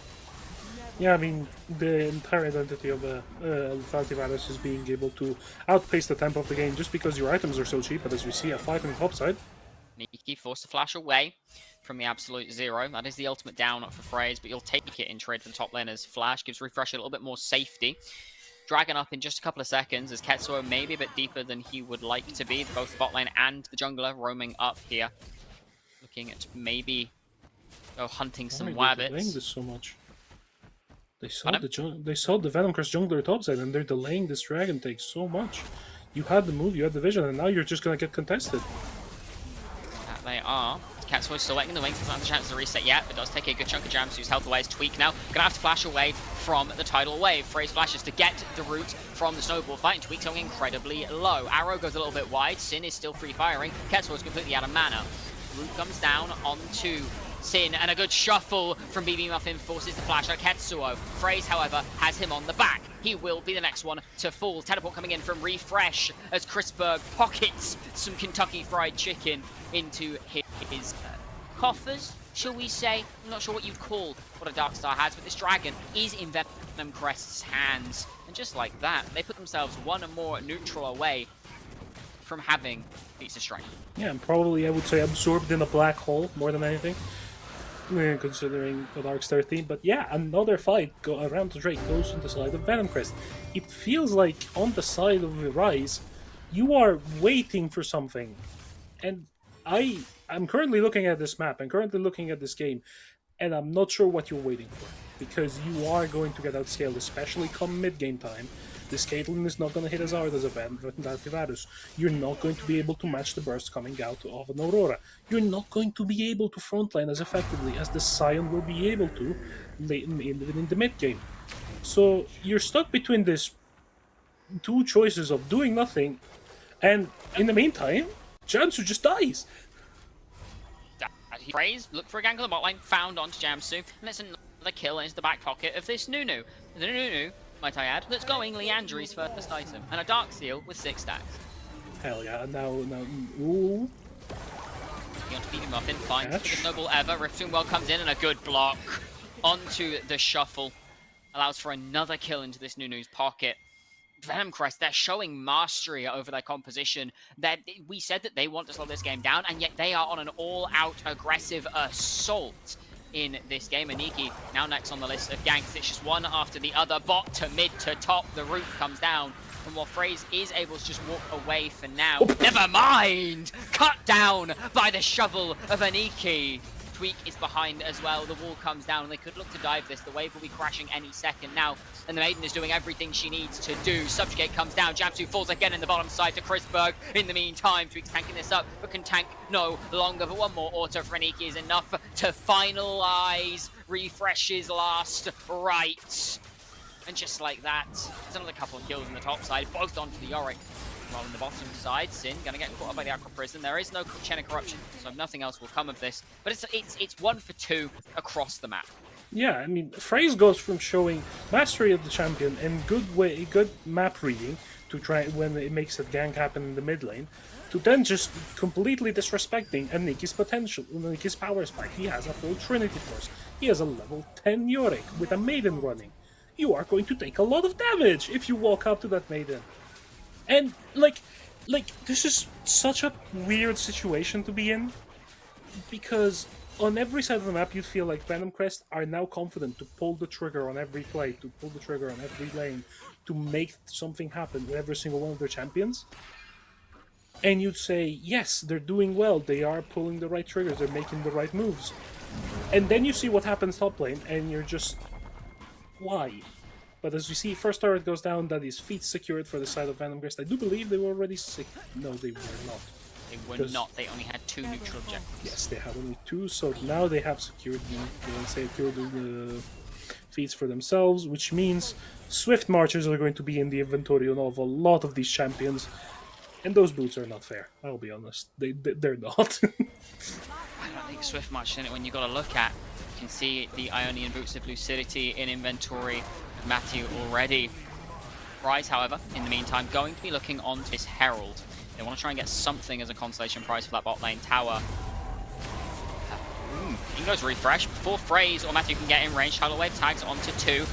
Yeah, I mean, the entire identity of Lethality Varus is being able to outpace the tempo of the game just because your items are so cheap, but as we see a fight on the top side. Niki forced to flash away from the absolute 0. That is the ultimate down for Fraze, but you'll take it in trade for the top lane as Flash gives Refresh a little bit more safety. Dragon up in just a couple of seconds as Ketsuo maybe a bit deeper than he would like to be. Both the bot lane and the jungler roaming up here. Looking at maybe hunting some Why are they delaying wabbits. this so much? They saw the Venomcrest jungler topside, and they're delaying this dragon take so much. You had the move, you had the vision, and now you're just gonna get contested. That they are. Ketsuo still waiting in the wings, doesn't have the chance to reset yet, but does take a good chunk of Jamsu's health away. His Tweak now gonna have to flash away from the tidal wave. Phrase flashes to get the root from the snowball fight, and Tweak's going incredibly low. Arrow goes a little bit wide, Sin is still free firing, Ketsuo is completely out of mana. Root comes down onto Sin, and a good shuffle from BB Muffin forces the flash out Ketsuo. Phrase, however, has him on the back. He will be the next one to fall. Teleport coming in from Refresh as Chrisberg pockets some Kentucky Fried Chicken into his coffers, shall we say. I'm not sure what you'd call what a Darkstar has, but this dragon is in Venomcrest's hands. And just like that, they put themselves one more neutral away from having Feats of Strength. Yeah, and probably I would say absorbed in a black hole more than anything, considering the Darkstar theme. But yeah, another fight around the Drake goes on the side of Venomcrest. It feels like on the side of Rize, you are waiting for something. And I'm currently looking at this map, I'm currently looking at this game, and I'm not sure what you're waiting for. Because you are going to get outscaled, especially come mid-game time. This Caitlyn is not going to hit as hard as a Varus. You're not going to be able to match the burst coming out of an Aurora. You're not going to be able to frontline as effectively as the Scion will be able to late in the mid-game. So you're stuck between these two choices of doing nothing, and in the meantime, Jamsu just dies. Phrase, look for a gank on the bot lane, found onto Jamsu, and that's another kill into the back pocket of this Nunu. The Nunu, might I add, that's going Leandry's first item, and a Dark Seal with 6 stacks. Hell yeah, now, ooh. Onto BB Muffin, finds the biggest snowball ever, Riftune Well comes in, and a good block onto the shuffle. Allows for another kill into this Nunu's pocket. Venomcrest, they're showing mastery over their composition. We said that they want to slow this game down, and yet they are on an all-out aggressive assault in this game. Aniki now next on the list of ganks. It's just one after the other. Bot to mid to top. The root comes down. And while Phrase is able to just walk away for now, never mind! Cut down by the shovel of Aniki. Tweak is behind as well. The wall comes down. They could look to dive this. The wave will be crashing any second now. And the Maiden is doing everything she needs to do. Subjugate comes down. Jamsu falls again in the bottom side to Chrisberg. In the meantime, Tweak's tanking this up, but can tank no longer. But one more auto for Aniki is enough to finalize Refresh's last right. And just like that, there's another couple of kills on the top side, both onto the Yorick. While on the bottom side, Sin gonna get caught up by the Aqua Prison. There is no Chain of Corruption, so nothing else will come of this. But it's 1 for 2 across the map. Yeah, I mean, Phrase goes from showing mastery of the champion and good map reading to try when it makes a gank happen in the mid lane, to then just completely disrespecting Aniki's potential, Aniki's power spike. He has a full Trinity Force. He has a level 10 Yorick with a Maiden running. You are going to take a lot of damage if you walk up to that Maiden. And, like, this is such a weird situation to be in, because on every side of the map you feel like Venomcrest are now confident to pull the trigger on every play, to pull the trigger on every lane, to make something happen with every single one of their champions. And you'd say, yes, they're doing well, they are pulling the right triggers, they're making the right moves. And then you see what happens top lane, and you're just... why? But as you see, first turret goes down, that is feet secured for the side of Venomcrest. I do believe they were already sick. No, they were not. They were not. They only had 2 neutral objectives. Yes, they had only 2, so now they have secured the feats for themselves, which means Swift Marchers are going to be in the inventory of a lot of these champions. And those boots are not fair, I'll be honest. They're not. I don't think Swift March in it when you got to look at. You can see the Ionian Boots of Lucidity in inventory. Matthew already. Rize, however, in the meantime, going to be looking on this Herald. They want to try and get something as a consolation prize for that bot lane tower. In goes Refresh. Before Phrase or Matthew can get in range, Tidal Wave tags onto 2.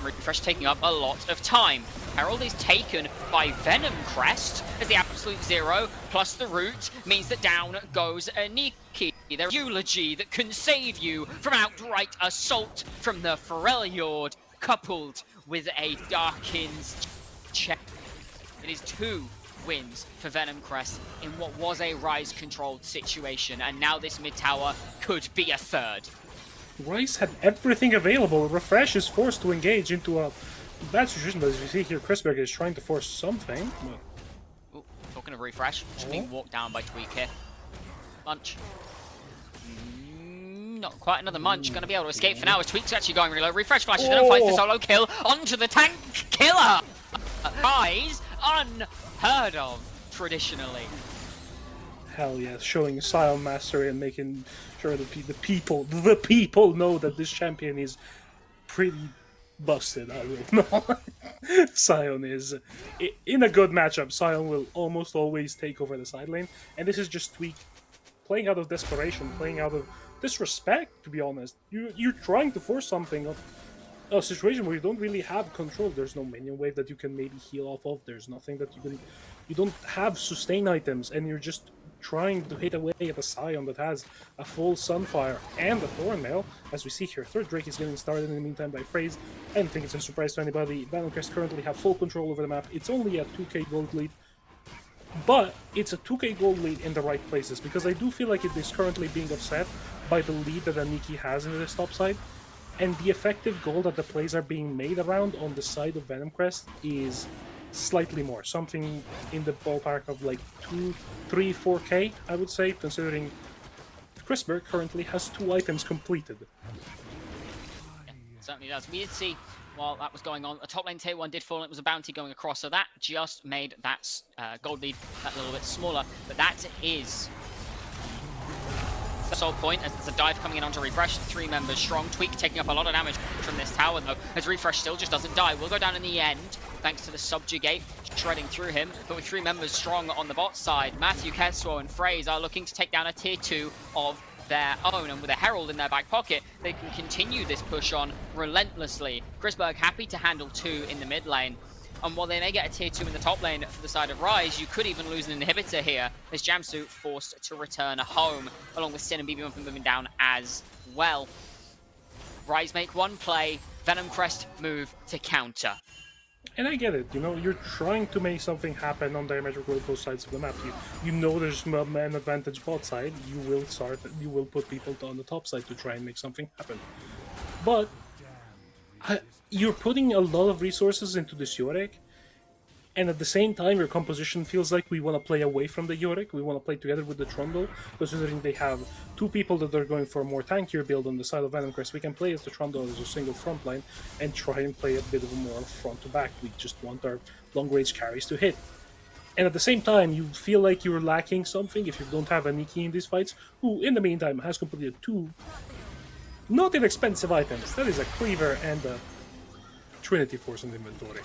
Refresh taking up a lot of time. Herald is taken by Venomcrest as the absolute 0 plus the root means that down goes Aniki. Their eulogy that can save you from outright assault from the Freljord, coupled with a Darkins check. It is 2 wins for Venomcrest in what was a Rize-controlled situation, and now this mid tower could be a 3rd. Rize had everything available. Refresh is forced to engage into a bad situation, but as you see here, Chrisberg is trying to force something. Ooh, talking of Refresh, just being walked down by Tweak here. Munch. Not quite another Munch, going to be able to escape for now as Tweak's actually going really low. Refresh flashes in and finds the solo kill onto the tank killer! Rize, unheard of, traditionally. Hell yeah, showing Scion mastery and making sure that the people know that this champion is pretty busted, I will know. Scion is, in a good matchup, Scion will almost always take over the side lane, and this is just Tweak playing out of desperation, playing out of disrespect, to be honest. You're trying to force something of a situation where you don't really have control. There's no minion wave that you can maybe heal off of. There's nothing that you don't have sustain items, and you're just trying to hit away at a Scion that has a full Sunfire and a Thornmail. As we see here, 3rd Drake is getting started in the meantime by Rize. I don't think it's a surprise to anybody. Venomcrest currently have full control over the map. It's only a 2k gold lead, but it's a 2k gold lead in the right places, because I do feel like it is currently being offset by the lead that Aniki has in this top side, and the effective gold that the plays are being made around on the side of Venomcrest is slightly more, something in the ballpark of like 2, 3, 4k, I would say, considering Chrisberg currently has 2 items completed. Yeah, certainly does. We did see, while that was going on, a top lane tier 1 did fall, and it was a bounty going across, so that just made that gold lead that little bit smaller, but that is the sole point, as there's a dive coming in onto Refresh, 3 members strong. Tweak taking up a lot of damage from this tower, though, as Refresh still just doesn't die. Will go down in the end, thanks to the Subjugate shredding through him, but with 3 members strong on the bot side, Matthew, Ketsuo, and Rize are looking to take down a tier 2 of their own, and with a Herald in their back pocket, they can continue this push on relentlessly. Chrisberg happy to handle 2 in the mid lane, and while they may get a tier 2 in the top lane for the side of Rize, you could even lose an inhibitor here, as Jamsu forced to return home, along with Sin and BB Muffin moving down as well. Rize make 1 play, Venomcrest move to counter. And I get it, you know, you're trying to make something happen on diametrically both sides of the map. You know there's an advantage bot side, you will put people on the top side to try and make something happen. But you're putting a lot of resources into this Yorick, and at the same time your composition feels like we want to play away from the Yorick, we want to play together with the Trundle, considering they have 2 people that are going for a more tankier build on the side of Venomcrest. We can play as the Trundle as a single front line and try and play a bit of a more front to back. We just want our long range carries to hit. And at the same time, you feel like you're lacking something if you don't have Aniki in these fights, who in the meantime has completed 2 not inexpensive items. That is a Cleaver and a Trinity Force in the inventory.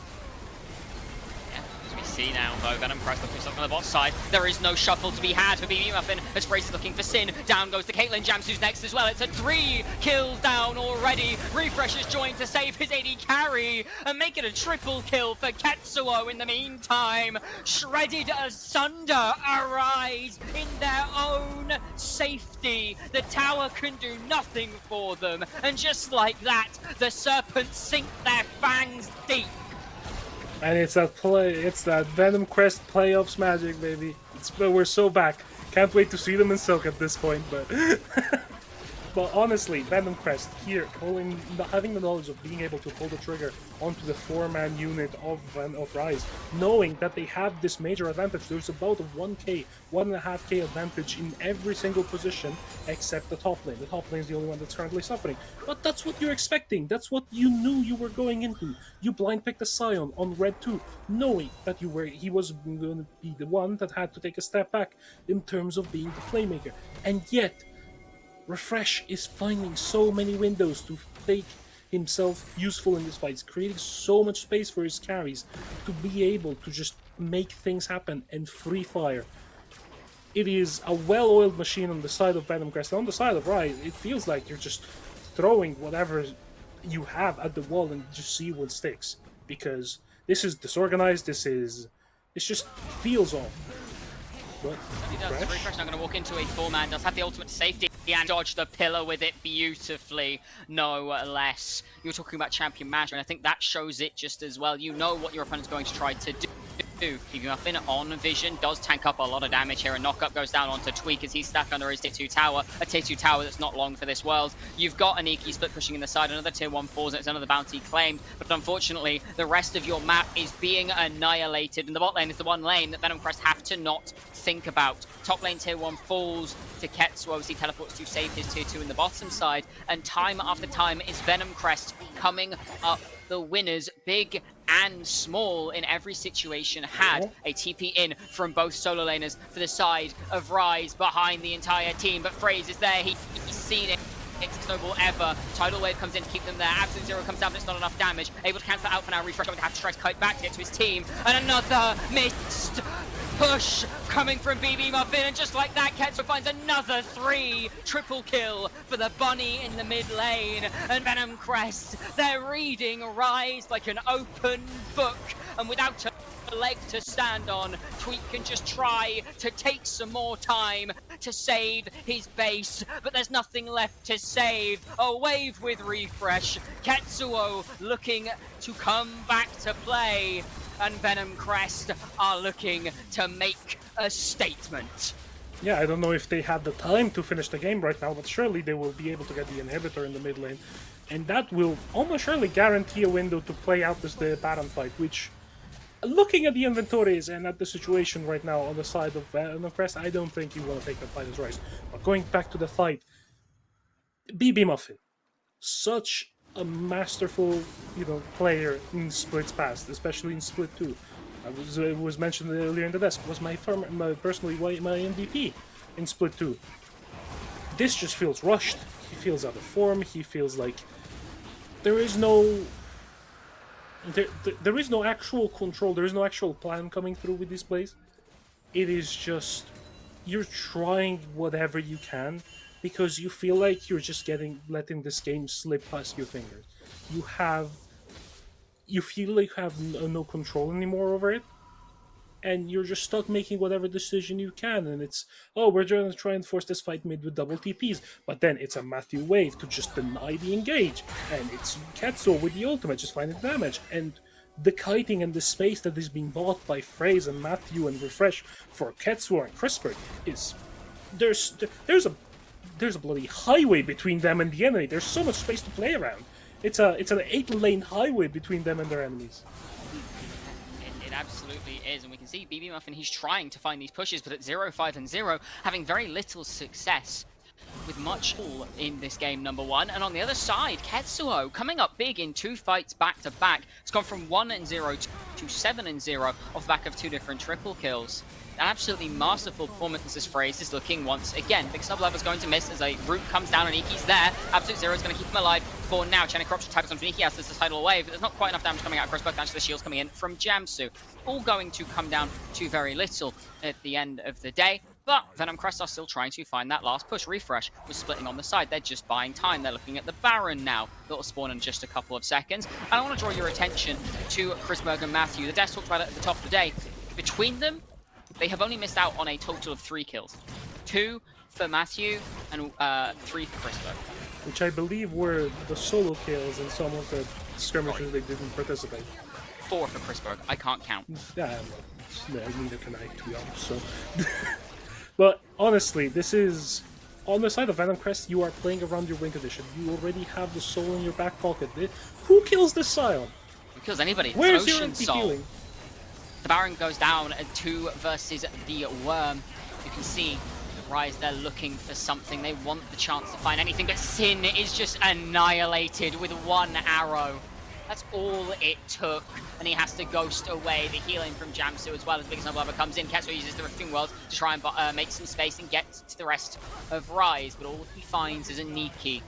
As we see now, though, Venomcrest looking for something on the bot side. There is no shuffle to be had for BB Muffin, as Rize is looking for Sin. Down goes the Caitlyn. Jamsu's next as well. It's a 3 kills down already. Refresh is joined to save his AD carry and make it a triple kill for Ketsuo in the meantime. Shredded asunder, Rize in their own safety. The tower can do nothing for them, and just like that, the serpents sink their fangs deep. And it's that Venomcrest playoffs magic, baby. We're so back. Can't wait to see them in Silk at this point, but But honestly, Venomcrest here, having the knowledge of being able to pull the trigger onto the 4-man unit of Rize, knowing that they have this major advantage. There's about a 1k, 1.5k advantage in every single position except the top lane. The top lane is the only one that's currently suffering. But that's what you're expecting. That's what you knew you were going into. You blind picked a Scion on red 2, knowing that he was going to be the one that had to take a step back in terms of being the playmaker. And yet, Refresh is finding so many windows to make himself useful in these fights, creating so much space for his carries to be able to just make things happen and free fire. It is a well-oiled machine on the side of Venomcrest. On the side of Rize, it feels like you're just throwing whatever you have at the wall and just see what sticks. Because this is disorganized, this just feels off. but He does. Refresh not going to walk into a 4-man. Does have the ultimate safety and dodge the pillar with it beautifully, no less. You were talking about champion mastery, and I think that shows it just as well. You know what your opponent's going to try to do. Keeping Muffin on vision does tank up a lot of damage here, and knockup goes down onto Tweak as he's stuck under his tier 2 tower. A tier 2 tower that's not long for this world. You've got an Iki split pushing in the side, another tier 1 falls, and it's another bounty claimed. But unfortunately, the rest of your map is being annihilated, and the bot lane is the one lane that Venomcrest have to not think about. Top lane tier 1 falls to Ketsu, obviously teleports to save his tier 2 in the bottom side, and time after time is Venomcrest coming up the winners, big and small, in every situation. Had a TP in from both solo laners for the side of Rize behind the entire team, but Fraze is there, he's seen it. Snowball ever. Tidal Wave comes in to keep them there. Absolute Zero comes down, but it's not enough damage. Able to cancel that out for now. Refresh going to have to try to kite back to get to his team. And another missed push coming from BB Muffin. And just like that, Ketsu finds another 3. Triple kill for the bunny in the mid lane. And Venomcrest, they're reading Rize like an open book. And without a leg to stand on, Tweak can just try to take some more time to save his base, but there's nothing left to save. A wave with Refresh. Ketsuo looking to come back to play, and Venomcrest are looking to make a statement. Yeah, I don't know if they had the time to finish the game right now, but surely they will be able to get the inhibitor in the mid lane, and that will almost surely guarantee a window to play out the Baron fight, which, looking at the inventories and at the situation right now on the side of Venomcrest, I don't think you want to take the fight as Rize. But going back to the fight, BB Muffin, such a masterful, player in splits past, especially in split 2. It was mentioned earlier in the desk, was personally my MVP in split 2. This just feels rushed. He feels out of form. He feels like there is no actual control, there is no actual plan coming through with these plays. It is just, you're trying whatever you can because you feel like you're just letting this game slip past your fingers. You feel like you have no control anymore over it, and you're just stuck making whatever decision you can, and it's, we're going to try and force this fight mid with double TPs, but then it's a Matthew wave to just deny the engage, and it's Ketsu with the ultimate just finding damage, and the kiting and the space that is being bought by Fraze and Matthew and Refresh for Ketsu and CRISPR is, there's a bloody highway between them and the enemy. There's so much space to play around. It's an 8-lane highway between them and their enemies. It absolutely is, and we can see BB Muffin, he's trying to find these pushes, but at 0-5 and 0, having very little success with much all in this game, number 1. And on the other side, Ketsuo coming up big in 2 fights back to back. It's gone from 1-0 to 7-0 off the back of 2 different triple kills. An absolutely masterful performance as Fraze is looking once again. Big Sub Level's going to miss as a root comes down and Iki's there. Absolute Zero is going to keep him alive for now. Chenik Corruption types onto Iki as this is tidal wave, but there's not quite enough damage coming out across both, thanks to the shields coming in from Jamsu. All going to come down to very little at the end of the day. But Venomcrest are still trying to find that last push. Refresh was splitting on the side. They're just buying time. They're looking at the Baron now. That'll spawn in just a couple of seconds. And I want to draw your attention to CRISPR and Matthew. The desk talked about it at the top of the day. Between them, they have only missed out on a total of 3 kills. 2 for Matthew and 3 for CRISPR. Which I believe were the solo kills and some of the skirmishes they didn't participate. 4 for CRISPR. I can't count. Yeah, neither can I, to be honest. So. But honestly, this is, on the side of Venomcrest, you are playing around your win condition. You already have the soul in your back pocket. Who kills this Scion? Who kills anybody? Where's it's your Ocean empty Soul. healing? The Baron goes down at 2 versus the Worm. You can see Rize, they're looking for something. They want the chance to find anything, but Sin is just annihilated with 1 arrow. That's all it took, and he has to ghost away. The healing from Jamsu as well as Big Snow Lover comes in. Ketsuo uses the Rifting World to try and make some space and get to the rest of Rize, but all he finds is a Niki.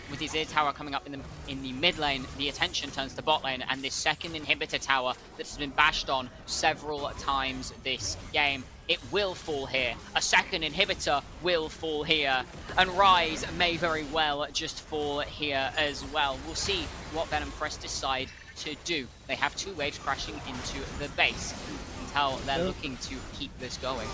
With his Ear Tower coming up in the mid lane, the attention turns to bot lane, and this second inhibitor tower that has been bashed on several times this game. It will fall here. A second inhibitor will fall here. And Rize may very well just fall here as well. We'll see what Venomcrest decide to do. They have 2 waves crashing into the base. You can tell they're looking to keep this going.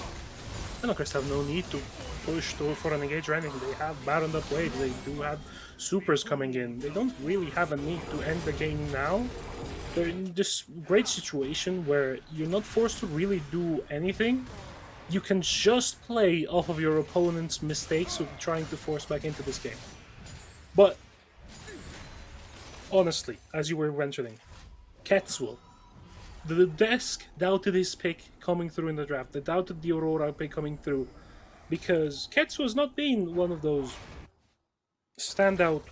Venomcrest have no need to push for an engage or anything. They have Baron up wave, they do have supers coming in. They don't really have a need to end the game now. They're in this great situation where you're not forced to really do anything. You can just play off of your opponent's mistakes of trying to force back into this game. But honestly, as you were mentioning, Ketsuo, the desk doubted his pick coming through in the draft. They doubted the Aurora pick coming through because Ketsuo has not been one of those standout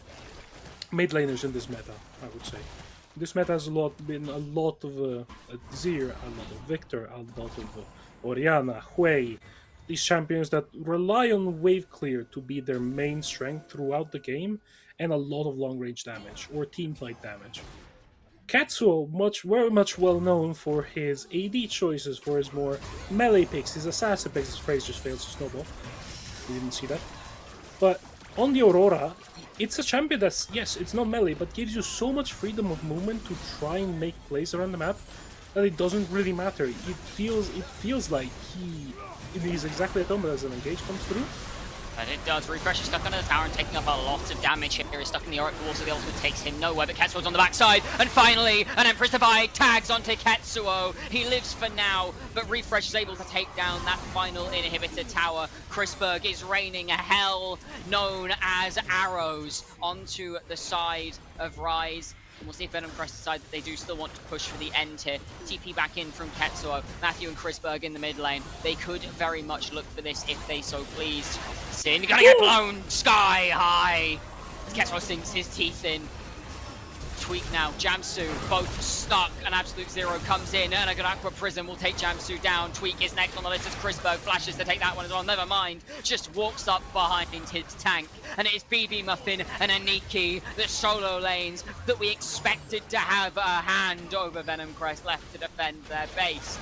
mid laners in this meta, I would say. This meta has been a lot of Zir, a lot of Victor, a lot of Orianna, Hui, these champions that rely on wave clear to be their main strength throughout the game, and a lot of long range damage or team fight damage. Katsuo, very much well known for his AD choices, for his more melee picks, his assassin picks. His phrase just fails to snowball. We didn't see that. But on the Aurora, it's a champion that's, yes, it's not melee, but gives you so much freedom of movement to try and make plays around the map that it doesn't really matter. It feels like he's exactly at home as an engage comes through. And it does. Refresh is stuck under the tower and taking up a lot of damage here. He's stuck in the Oracle wall, so the ultimate takes him nowhere. But Ketsuo's on the backside. And finally, an Empress Divide tags onto Ketsuo. He lives for now, but Refresh is able to take down that final inhibitor tower. Chrisberg is raining hell known as arrows onto the side of Rize. And we'll see if Venomcrest decide that they do still want to push for the end here. TP back in from Ketsuo. Matthew and Chrisberg in the mid lane. They could very much look for this if they so pleased. Sin gonna get blown sky high. Ketsuo sinks his teeth in. Tweak now, Jamsu, both stuck. An absolute zero comes in, and a good Aqua Prism will take Jamsu down. Tweak is next on the list as Chrisberg flashes to take that one as well. Never mind, just walks up behind his tank. And it is BB Muffin and Aniki, the solo lanes that we expected to have a hand over Venomcrest left to defend their base.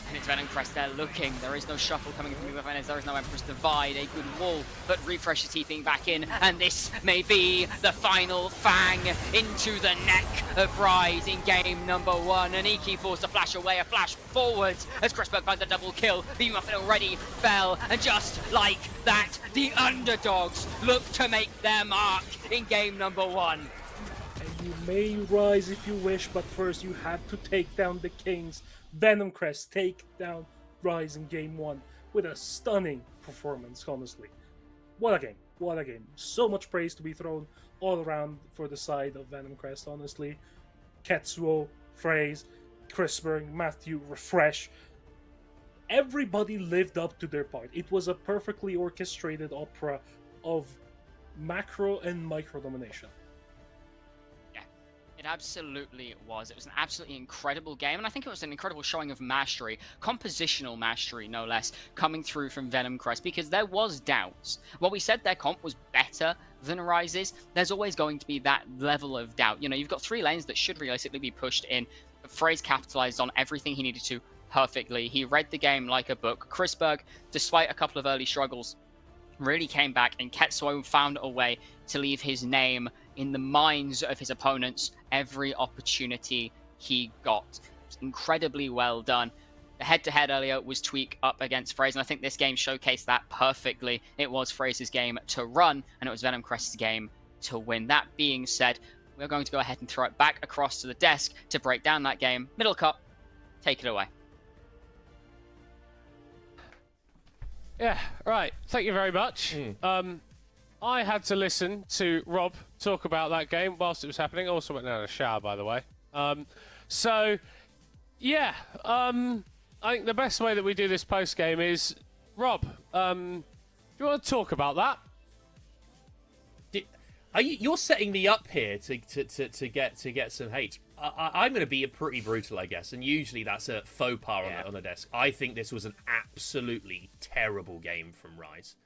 And it's Venomcrest there looking. There is no shuffle coming from the Venomcrest. There is no Empress Divide, a good wall. But Refresh is TPing back in. And this may be the final fang into the neck of Rize in game number 1. Aniki forced a flash away, a flash forwards as Chrisberg finds a double kill. The Muffin already fell. And just like that, the underdogs look to make their mark in game number 1. And you may rise if you wish, but first you have to take down the Kings. Venomcrest take down Rize in game 1 with a stunning performance, honestly. What a game. What a game. So much praise to be thrown all around for the side of Venomcrest, honestly. Ketsuo, Phrase, Chrisberg, Matthew, Refresh. Everybody lived up to their part. It was a perfectly orchestrated opera of macro and micro domination. It absolutely was. It was an absolutely incredible game, and I think it was an incredible showing of mastery, compositional mastery, no less, coming through from Venomcrest, because there was doubts. While we said their comp was better than Rize's, there's always going to be that level of doubt. You know, you've got 3 lanes that should realistically be pushed in. Phrase capitalized on everything he needed to perfectly. He read the game like a book. Chrisberg, despite a couple of early struggles, really came back, and Ketsuo found a way to leave his name in the minds of his opponents every opportunity he got. It's incredibly well done. The head-to-head earlier was Tweak up against Phrase, and I think this game showcased that perfectly. It was Phrase's game to run, and it was Venomcrest's game to win. That being said, we're going to go ahead and throw it back across to the desk to break down that game. Middle Cup, take it away. Yeah, right. Thank you very much. I had to listen to Rob talk about that game whilst it was happening. I also went down a shower, by the way. So, yeah. I think the best way that we do this post-game is, Rob, do you want to talk about that? You're setting me up here to get some hate. I'm going to be pretty brutal, I guess, and usually that's a faux pas on the desk. I think this was an absolutely terrible game from Rize,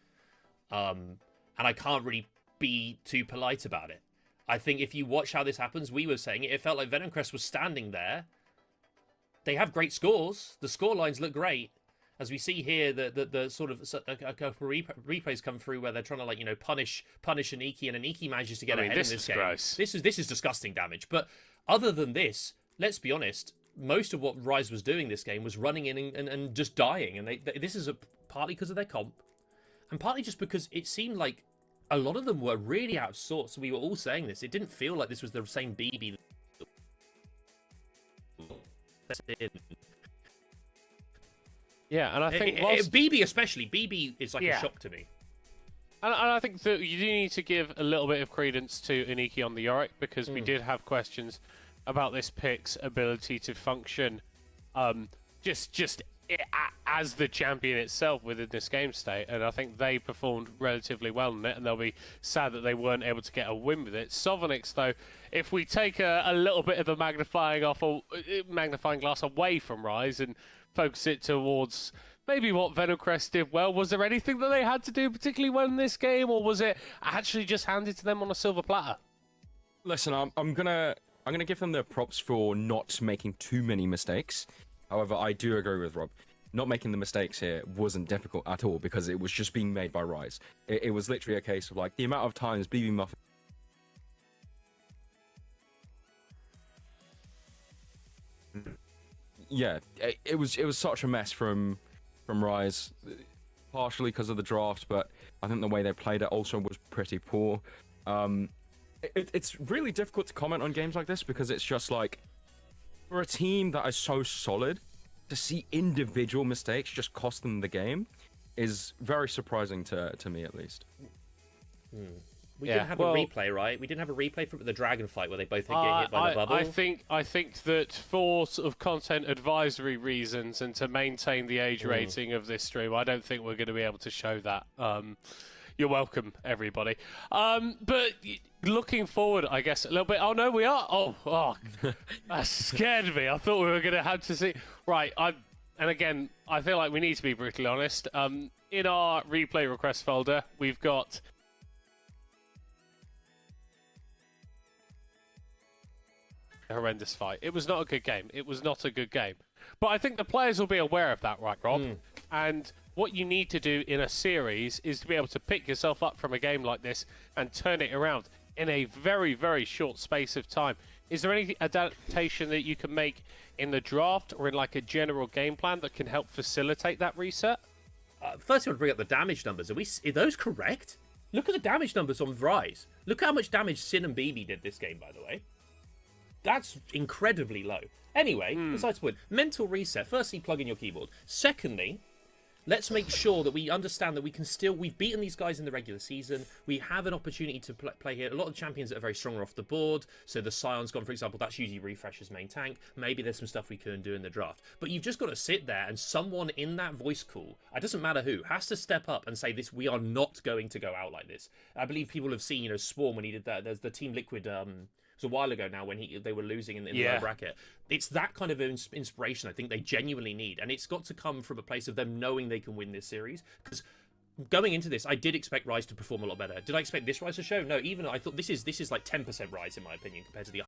and I can't really be too polite about it. I think if you watch how this happens, we were saying it felt like Venomcrest was standing there. They have great scores. The score lines look great. As we see here, the sort of a couple replays come through where they're trying to punish Aniki, and Aniki manages to get ahead in this game. Gross. This is disgusting damage. But other than this, let's be honest, most of what Rize was doing this game was running in and just dying. And this is partly because of their comp, and partly just because it seemed like a lot of them were really out of sorts. We were all saying this. It didn't feel like this was the same BB. Yeah, and I think whilst... BB especially, BB is like a shock to me. And I think that you do need to give a little bit of credence to Iniki on the Yorick, because we did have questions about this pick's ability to function just as the champion itself within this game state, and I think they performed relatively well in it, and they'll be sad that they weren't able to get a win with it. Sovonix, though, if we take a little bit of the magnifying glass away from Rize and focus it towards maybe what Venomcrest did well, was there anything that they had to do particularly well in this game, or was it actually just handed to them on a silver platter? Listen, I'm gonna give them their props for not making too many mistakes. However, I do agree with Rob. Not making the mistakes here wasn't difficult at all, because it was just being made by Rize. It was literally a case of like the amount of times BB Muffin it was such a mess from Rize, partially because of the draft, but I think the way they played it also was pretty poor. It's really difficult to comment on games like this, because it's just like, for a team that is so solid, to see individual mistakes just cost them the game is very surprising to me, at least. We didn't have a replay, right? We didn't have a replay from the Dragon fight where they both get hit by the bubble. I think that for sort of content advisory reasons and to maintain the age rating of this stream, I don't think we're going to be able to show that. You're welcome, everybody. But looking forward, I guess, a little bit. Oh, no, we are. Oh, that scared me. I thought we were going to have to see. Right, and again, I feel like we need to be brutally honest. In our replay request folder, we've got... a horrendous fight. It was not a good game. It was not a good game. But I think the players will be aware of that, right, Rob? And what you need to do in a series is to be able to pick yourself up from a game like this and turn it around in a very, very short space of time. Is there any adaptation that you can make in the draft or in like a general game plan that can help facilitate that reset? First, I want to bring up the damage numbers. Are those correct? Look at the damage numbers on Rize. Look how much damage Sin and BB did this game, by the way. That's incredibly low. Anyway, besides the point, mental reset. Firstly, plug in your keyboard. Secondly, let's make sure that we understand that we've beaten these guys in the regular season. We have an opportunity to play here. A lot of champions that are very strong are off the board. So the Scion's gone, for example. That's usually Refresh's main tank. Maybe there's some stuff we can do in the draft. But you've just got to sit there and someone in that voice call, it doesn't matter who, has to step up and say this, we are not going to go out like this. I believe people have seen, Swarm when he did that. There's the Team Liquid... It was a while ago now when they were losing in the lower bracket. It's that kind of inspiration I think they genuinely need, and it's got to come from a place of them knowing they can win this series. Because going into this, I did expect Rize to perform a lot better. Did I expect this Rize to show? No, even I thought this is like 10% Rize in my opinion compared to the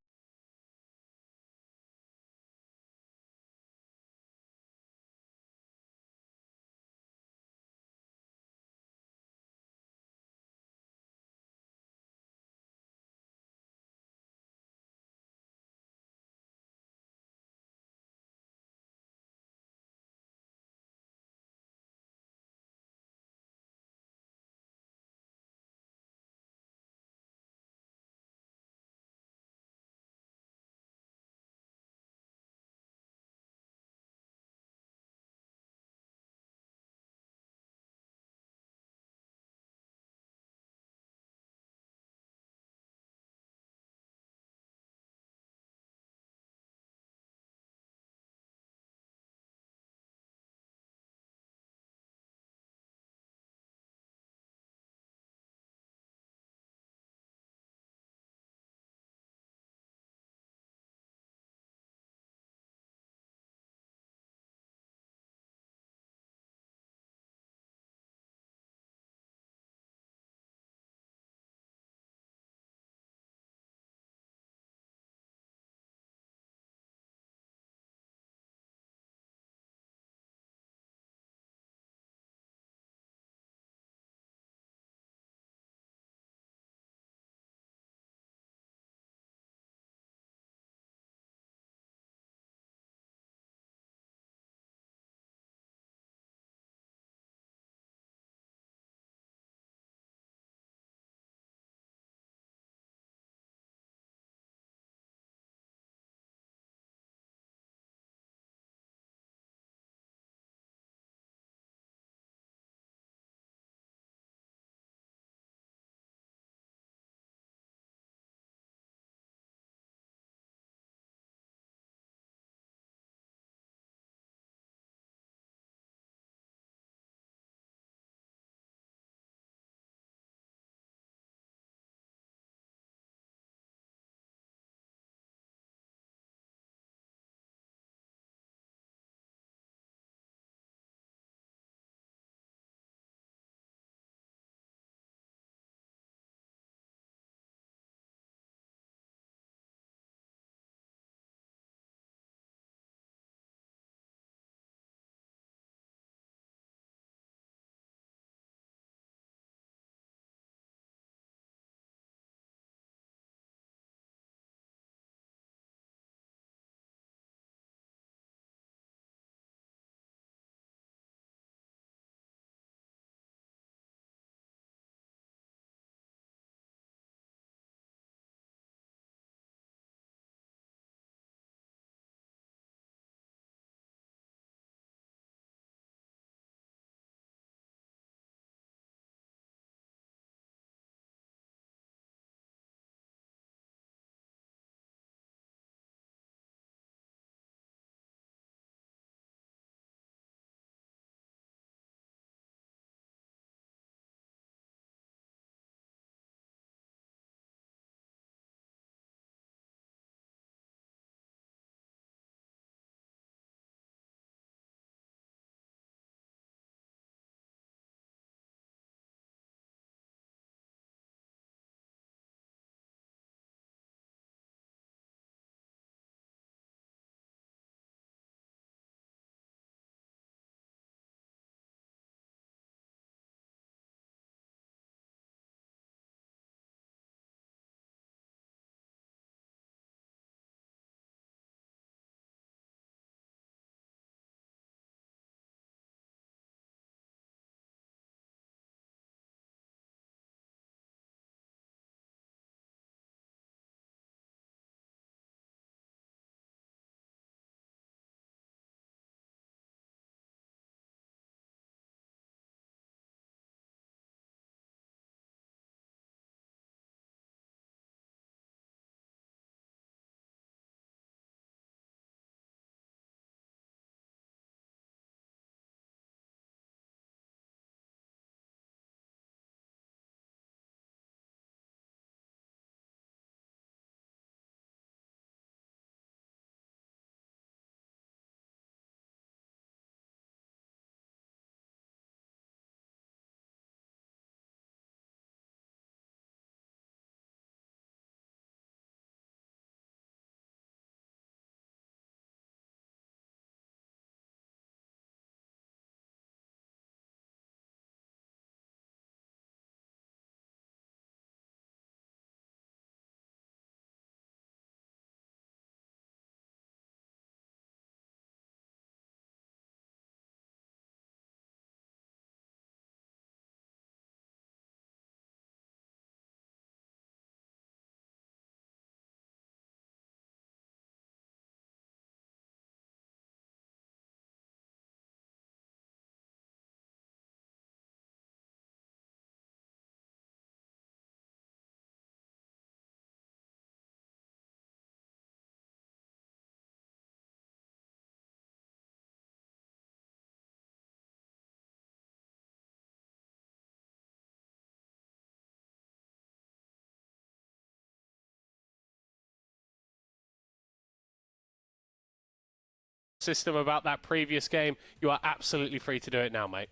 system about that previous game, you are absolutely free to do it now, mate.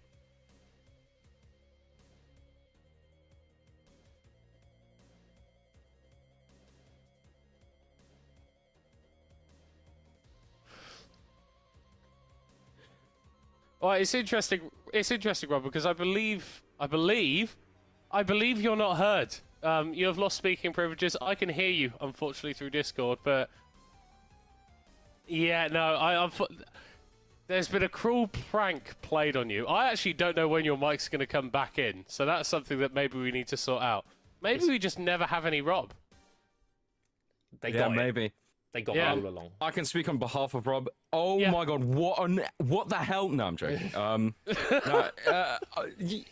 Well, it's interesting. It's interesting, Rob, because I believe you're not heard. You have lost speaking privileges. I can hear you, unfortunately, through Discord, but yeah, no, there's been a cruel prank played on you. I actually don't know when your mic's going to come back in, so that's something that maybe we need to sort out. Maybe we just never have any Rob. They got it. Maybe. They got it all along. I can speak on behalf of Rob. Oh my God, what the hell? No, I'm joking.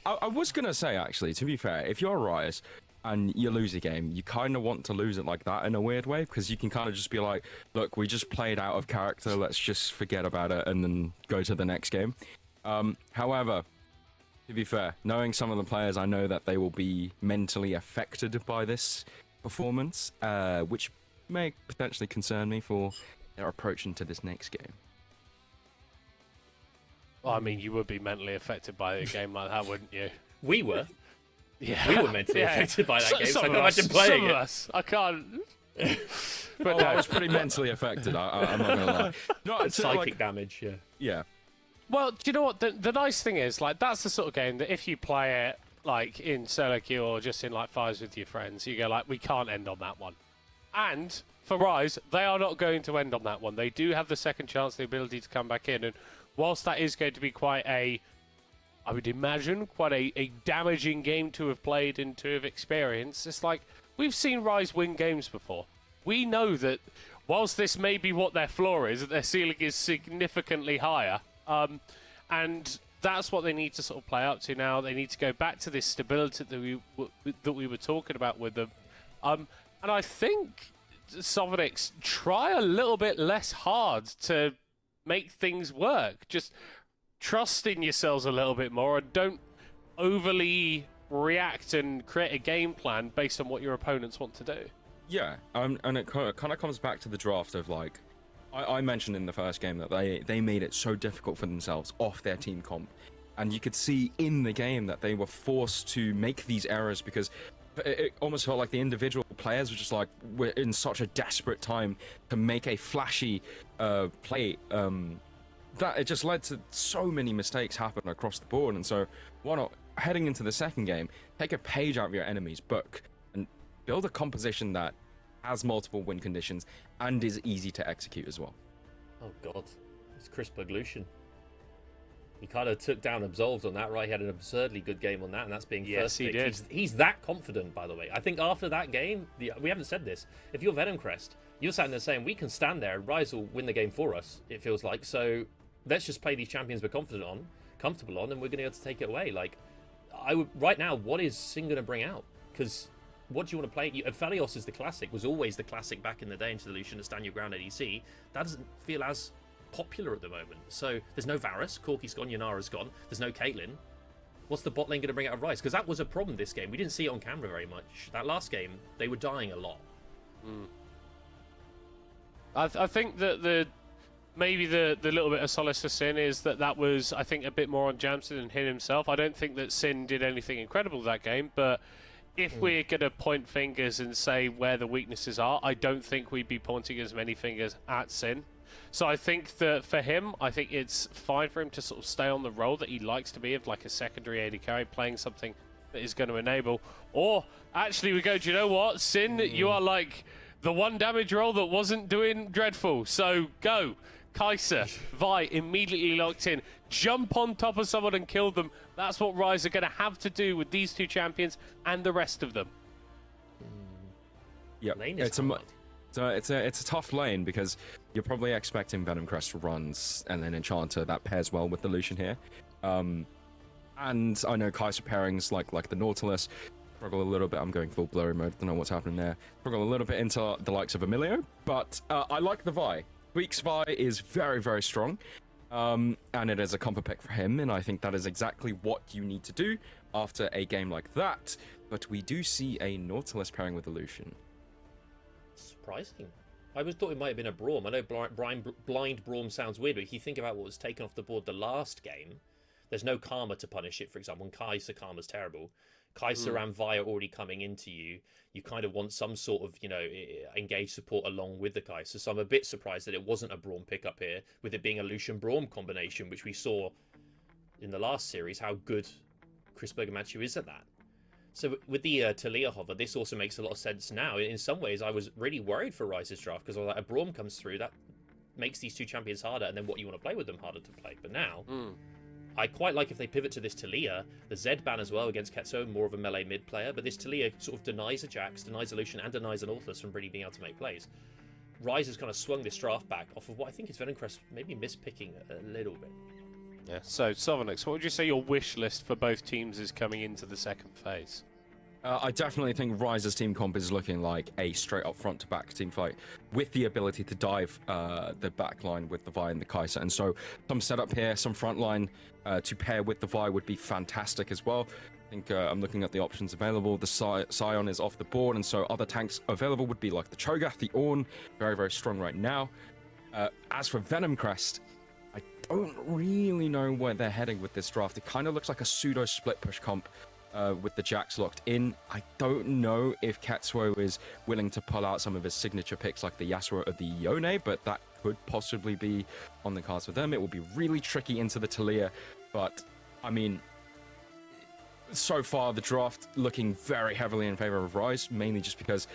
I was gonna say, actually, to be fair, if you're Rize and you lose a game, you kind of want to lose it like that in a weird way, because you can kind of just be like, look, we just played out of character, let's just forget about it and then go to the next game. However, to be fair, knowing some of the players, I know that they will be mentally affected by this performance, which may potentially concern me for their approach into this next game. Well, I mean, you would be mentally affected by a game like that, wouldn't you? We were. Yeah. We were mentally affected by that game, so I can imagine Some playing of it. us. I can't. But no, I was pretty mentally affected, I'm not gonna lie. No, it's Psychic damage, yeah. Yeah. Well, do you know what? The nice thing is, like, that's the sort of game that if you play it, like, in solo queue or just in, like, fives with your friends, you go, like, we can't end on that one. And for Rize, they are not going to end on that one. They do have the second chance, the ability to come back in. And whilst that is going to be quite I would imagine, quite a damaging game to have played and to have experienced, it's like, we've seen Rize win games before. We know that whilst this may be what their floor is, their ceiling is significantly higher. And that's what they need to sort of play up to now. They need to go back to this stability that we were talking about with them. And I think Sovereigns try a little bit less hard to make things work. Just trust in yourselves a little bit more and don't overly react and create a game plan based on what your opponents want to do. Yeah, and it kind of comes back to the draft of, like, I mentioned in the first game that they made it so difficult for themselves off their team comp. And you could see in the game that they were forced to make these errors because it almost felt like the individual players were just like, we're in such a desperate time to make a flashy play, that it just led to so many mistakes happen across the board. And so why not, heading into the second game, take a page out of your enemy's book and build a composition that has multiple win conditions and is easy to execute as well. Oh God, it's CRISPR Lucian. He kind of took down Absolved on that, right? He had an absurdly good game on that, and that's being first pick. Did. He's that confident, by the way. I think after that game, we haven't said this. If you're Venomcrest, you're sitting there saying, we can stand there and Rize will win the game for us, it feels like. So let's just play these champions we're comfortable on, and we're going to be able to take it away. Like, right now, what is Sin going to bring out? Because what do you want to play? Aphelios is the classic, was always the classic back in the day into the Lucian to stand your ground ADC. That doesn't feel as popular at the moment. So there's no Varus, Corki's gone, Yanara's gone, there's no Caitlyn. What's the bot lane going to bring out of Rize? Because that was a problem this game. We didn't see it on camera very much. That last game, they were dying a lot. I think that maybe the little bit of solace for Sin is that was, I think, a bit more on Jamson than him himself. I don't think that Sin did anything incredible that game, but if we're going to point fingers and say where the weaknesses are, I don't think we'd be pointing as many fingers at Sin. So I think that for him, I think it's fine for him to sort of stay on the role that he likes to be of, like a secondary AD carry, playing something that is going to enable. Or actually we go, do you know what, Sin, you are like the one damage roll that wasn't doing dreadful. So go, Kai'Sa, Vi immediately locked in, jump on top of someone and kill them. That's what Rize are going to have to do with these two champions and the rest of them. Yeah, it's a tough lane because you're probably expecting Venomcrest runs and then Enchanter that pairs well with the Lucian here. And I know Kai'Sa pairings like the Nautilus struggle a little bit. I'm going full blurry mode, don't know what's happening there. Struggle a little bit into the likes of Emilio, but I like the Vi. Tweak's Vi is very, very strong. And it is a compo pick for him, and I think that is exactly what you need to do after a game like that. But we do see a Nautilus pairing with a Lucian. Surprising. I thought it might have been a Braum. I know blind Braum sounds weird, but if you think about what was taken off the board the last game, there's no Karma to punish it, for example. And Kai'Sa Karma's terrible. Kai'Sa and Vi are already coming into you. You kind of want some sort of, engage support along with the Kai'Sa. So I'm a bit surprised that it wasn't a Braum pickup here, with it being a Lucian Braum combination, which we saw in the last series, how good Chris Matthew is at that. So with the Talia hover, this also makes a lot of sense now. In some ways, I was really worried for Rise's draft, because I was like, a Braum comes through, that makes these two champions harder, and then what you want to play with them harder to play. But now... I quite like if they pivot to this Talia, the Zed ban as well against Ketso, more of a melee mid player, but this Talia sort of denies a Jax, denies a Lucian, and denies an Orthus from really being able to make plays. Rize has kind of swung this draft back off of what I think is Venomcrest maybe mispicking a little bit. Yeah, so Sovonix, what would you say your wish list for both teams is coming into the second phase? I definitely think Rise's team comp is looking like a straight up front to back team fight with the ability to dive the back line with the Vi and the Kai'Sa. And so some setup here, some front line to pair with the Vi would be fantastic as well. I think I'm looking at the options available. The Scion is off the board, and so other tanks available would be like the Cho'Gath, the Ornn, very, very strong right now. As for Venomcrest, I don't really know where they're heading with this draft. It kind of looks like a pseudo split push comp. With the Jax locked in. I don't know if Ketsuo is willing to pull out some of his signature picks like the Yasuo or the Yone, but that could possibly be on the cards for them. It will be really tricky into the Talia, but I mean, so far the draft looking very heavily in favor of Rize, mainly just because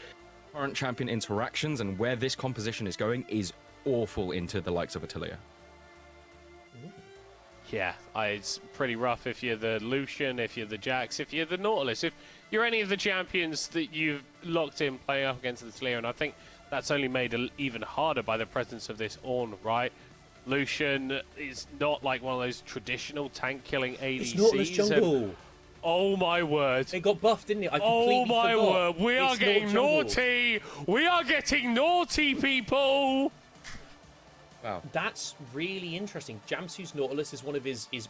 current champion interactions and where this composition is going is awful into the likes of a Talia. Yeah, it's pretty rough if you're the Lucian, if you're the Jax, if you're the Nautilus, if you're any of the champions that you've locked in playing up against the Talia, and I think that's only made even harder by the presence of this Ornn, right? Lucian is not like one of those traditional tank-killing ADCs. It's Nautilus jungle. Oh my word. It got buffed, didn't it? I completely forgot. Oh my word, we are It's getting naughty! We are getting naughty, people! Wow. That's really interesting. Jamsu's Nautilus is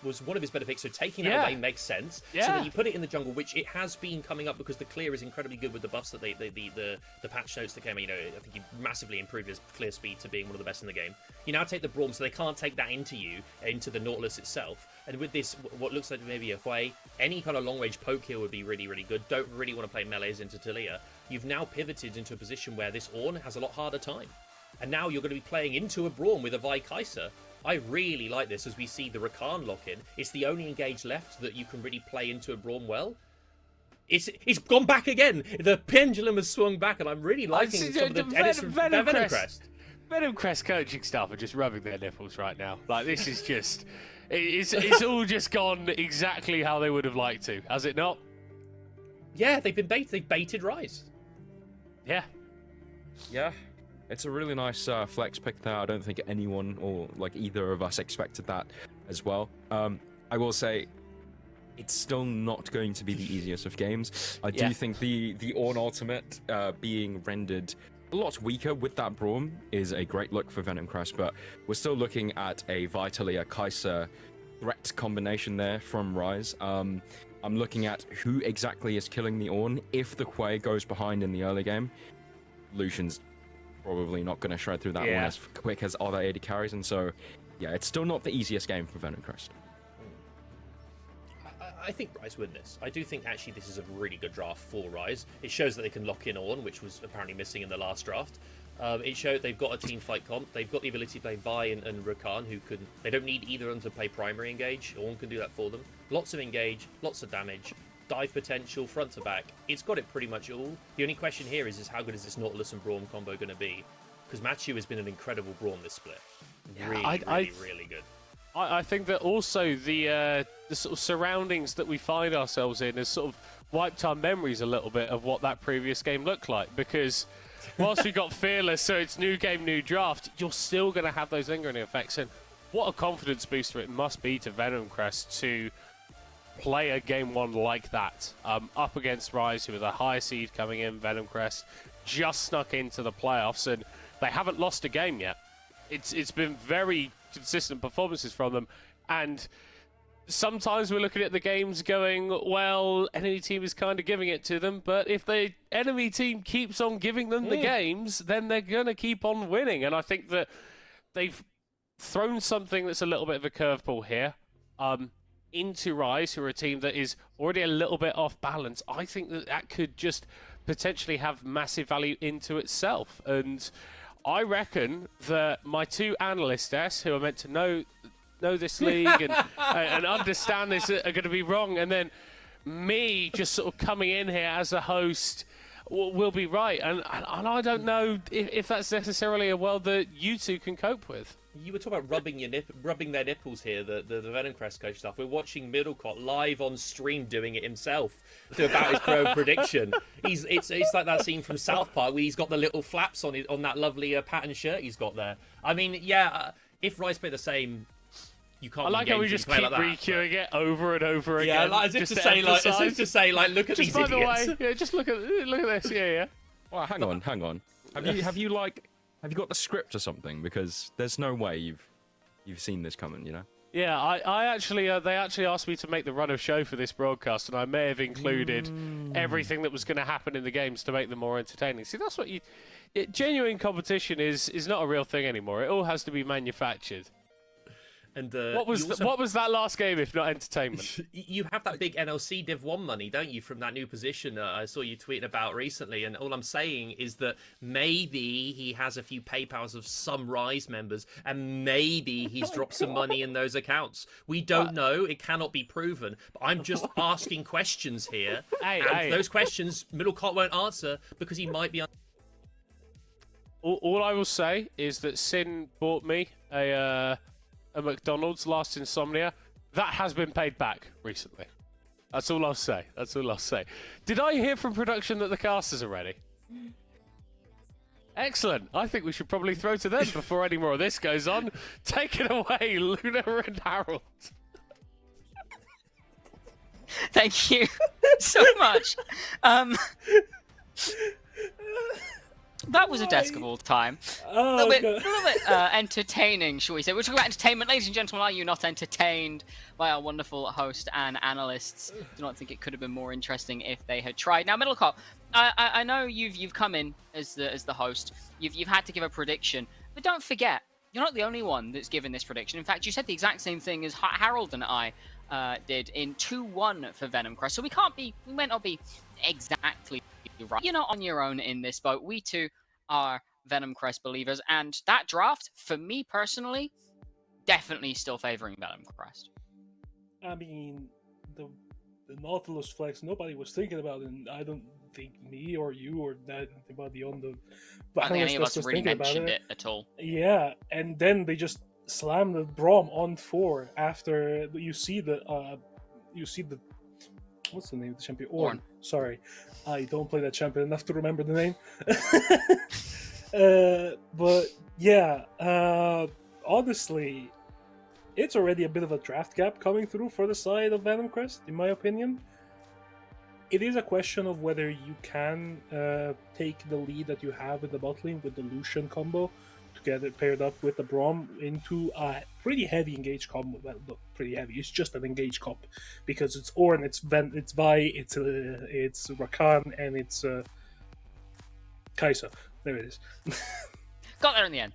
was one of his better picks, so taking that away makes sense. Yeah. So that you put it in the jungle, which it has been coming up because the clear is incredibly good with the buffs that the patch notes that came. I think you massively improved his clear speed to being one of the best in the game. You now take the Braum, so they can't take that into the Nautilus itself. And with this, what looks like maybe a Hui, any kind of long range poke here would be really, really good. Don't really want to play melees into Talia. You've now pivoted into a position where this Ornn has a lot harder time. And now you're going to be playing into a Braum with a Vi Kai'Sa. I really like this as we see the Rakan lock in. It's the only engage left that you can really play into a Braum well. It's gone back again. The pendulum has swung back, and I'm really liking some of the edits from Venomcrest. Venomcrest coaching staff are just rubbing their nipples right now. Like, this is just... It's all just gone exactly how they would have liked to, has it not? Yeah, they've baited Rize. Yeah. Yeah. It's a really nice flex pick there. I don't think anyone or like either of us expected that as well. I will say it's still not going to be the easiest of games. I do think the Ornn ultimate being rendered a lot weaker with that Braum is a great look for Venomcrest, but we're still looking at a Vitalia Kai'Sa threat combination there from Rize. I'm looking at who exactly is killing the Ornn. If the Quay goes behind in the early game, Lucian's probably not going to shred through that one as quick as other AD carries, and so yeah, it's still not the easiest game for Venomcrest. I think Rize win this. I do think actually this is a really good draft for Rize. It shows that they can lock in Ornn, which was apparently missing in the last draft. It showed they've got a team fight comp. They've got the ability to play Vi and Rakan, who can. They don't need either of them to play primary engage. Ornn can do that for them. Lots of engage, lots of damage, dive potential, front to back. It's got it pretty much all. The only question here is how good is this Nautilus and Braum combo going to be? Because Matthew has been an incredible Braum this split. Really good. I think that also the sort of surroundings that we find ourselves in has sort of wiped our memories a little bit of what that previous game looked like, because whilst we got Fearless, so it's new game, new draft, you're still going to have those lingering effects, and what a confidence booster it must be to Venomcrest to play a game one like that, up against Rize, who are the higher seed coming in. Venomcrest just snuck into the playoffs, and they haven't lost a game yet. It's been very consistent performances from them, and sometimes we're looking at the games going, well, enemy team is kind of giving it to them, but if the enemy team keeps on giving them the games, then they're going to keep on winning. And I think that they've thrown something that's a little bit of a curveball here into Rize, who are a team that is already a little bit off balance. I think that that could just potentially have massive value into itself. And I reckon that my two analysts, who are meant to know this league and understand this, are going to be wrong. And then me just sort of coming in here as a host will be right. And I don't know if that's necessarily a world that you two can cope with. You were talking about rubbing their nipples here, the Venomcrest coach stuff. We're watching Middlecott live on stream doing it himself about his pro prediction. It's like that scene from South Park where he's got the little flaps on that lovely pattern shirt he's got there. I mean, yeah, if Rice play the same, you can't. I like how we just keep re-queuing it over and over again. Yeah, like, as if to say, look at these idiots. By the way, yeah, just look at this. Yeah. Well, hang on. Have you got the script or something? Because there's no way you've seen this coming, you know? Yeah, I actually they actually asked me to make the run of show for this broadcast, and I may have included everything that was going to happen in the games to make them more entertaining. See, that's what genuine competition is not a real thing anymore. It all has to be manufactured. And what was that last game if not entertainment? You have that big NLC Div 1 money, don't you, from that new position I saw you tweeting about recently, and all I'm saying is that maybe he has a few PayPals of some Rize members, and maybe he's dropped some money in those accounts. We don't know, it cannot be proven, but I'm just asking questions here, and those questions Middlecott won't answer because he might be... All I will say is that Sin bought me a McDonald's last Insomnia. That has been paid back recently. That's all I'll say. Did I hear from production that the casters are ready? Excellent. I think we should probably throw to them before any more of this goes on. Take it away, Luna and Harold. Thank you so much. That was a desk of all time. A little bit entertaining, shall we say. We're talking about entertainment. Ladies and gentlemen, are you not entertained by our wonderful host and analysts? Do not think it could have been more interesting if they had tried. Now, Middlecott, I know you've come in as the host. You've had to give a prediction. But don't forget, you're not the only one that's given this prediction. In fact, you said the exact same thing as Harold and I did in 2-1 for Venomcrest. So we might not be exactly right. You're not on your own in this boat. We too are Venomcrest believers, and that draft, for me personally, definitely still favoring Venomcrest. I mean, the Nautilus flex, nobody was thinking about it, and I don't think me or you or anybody on the... I don't think any of us really mentioned it at all. Yeah, and then they just slammed the Brom on 4 after you see the what's the name of the champion? Ornn. Sorry, I don't play that champion enough to remember the name. But yeah, honestly, it's already a bit of a draft gap coming through for the side of Venomcrest, in my opinion. It is a question of whether you can take the lead that you have in the bot lane with the Lucian combo to get it paired up with the Braum into a pretty heavy engage combo. Well, not pretty heavy, it's just an engage comp because it's Ornn, it's Vi, it's Rakan, and it's Kai'Sa. There it is. Got there in the end.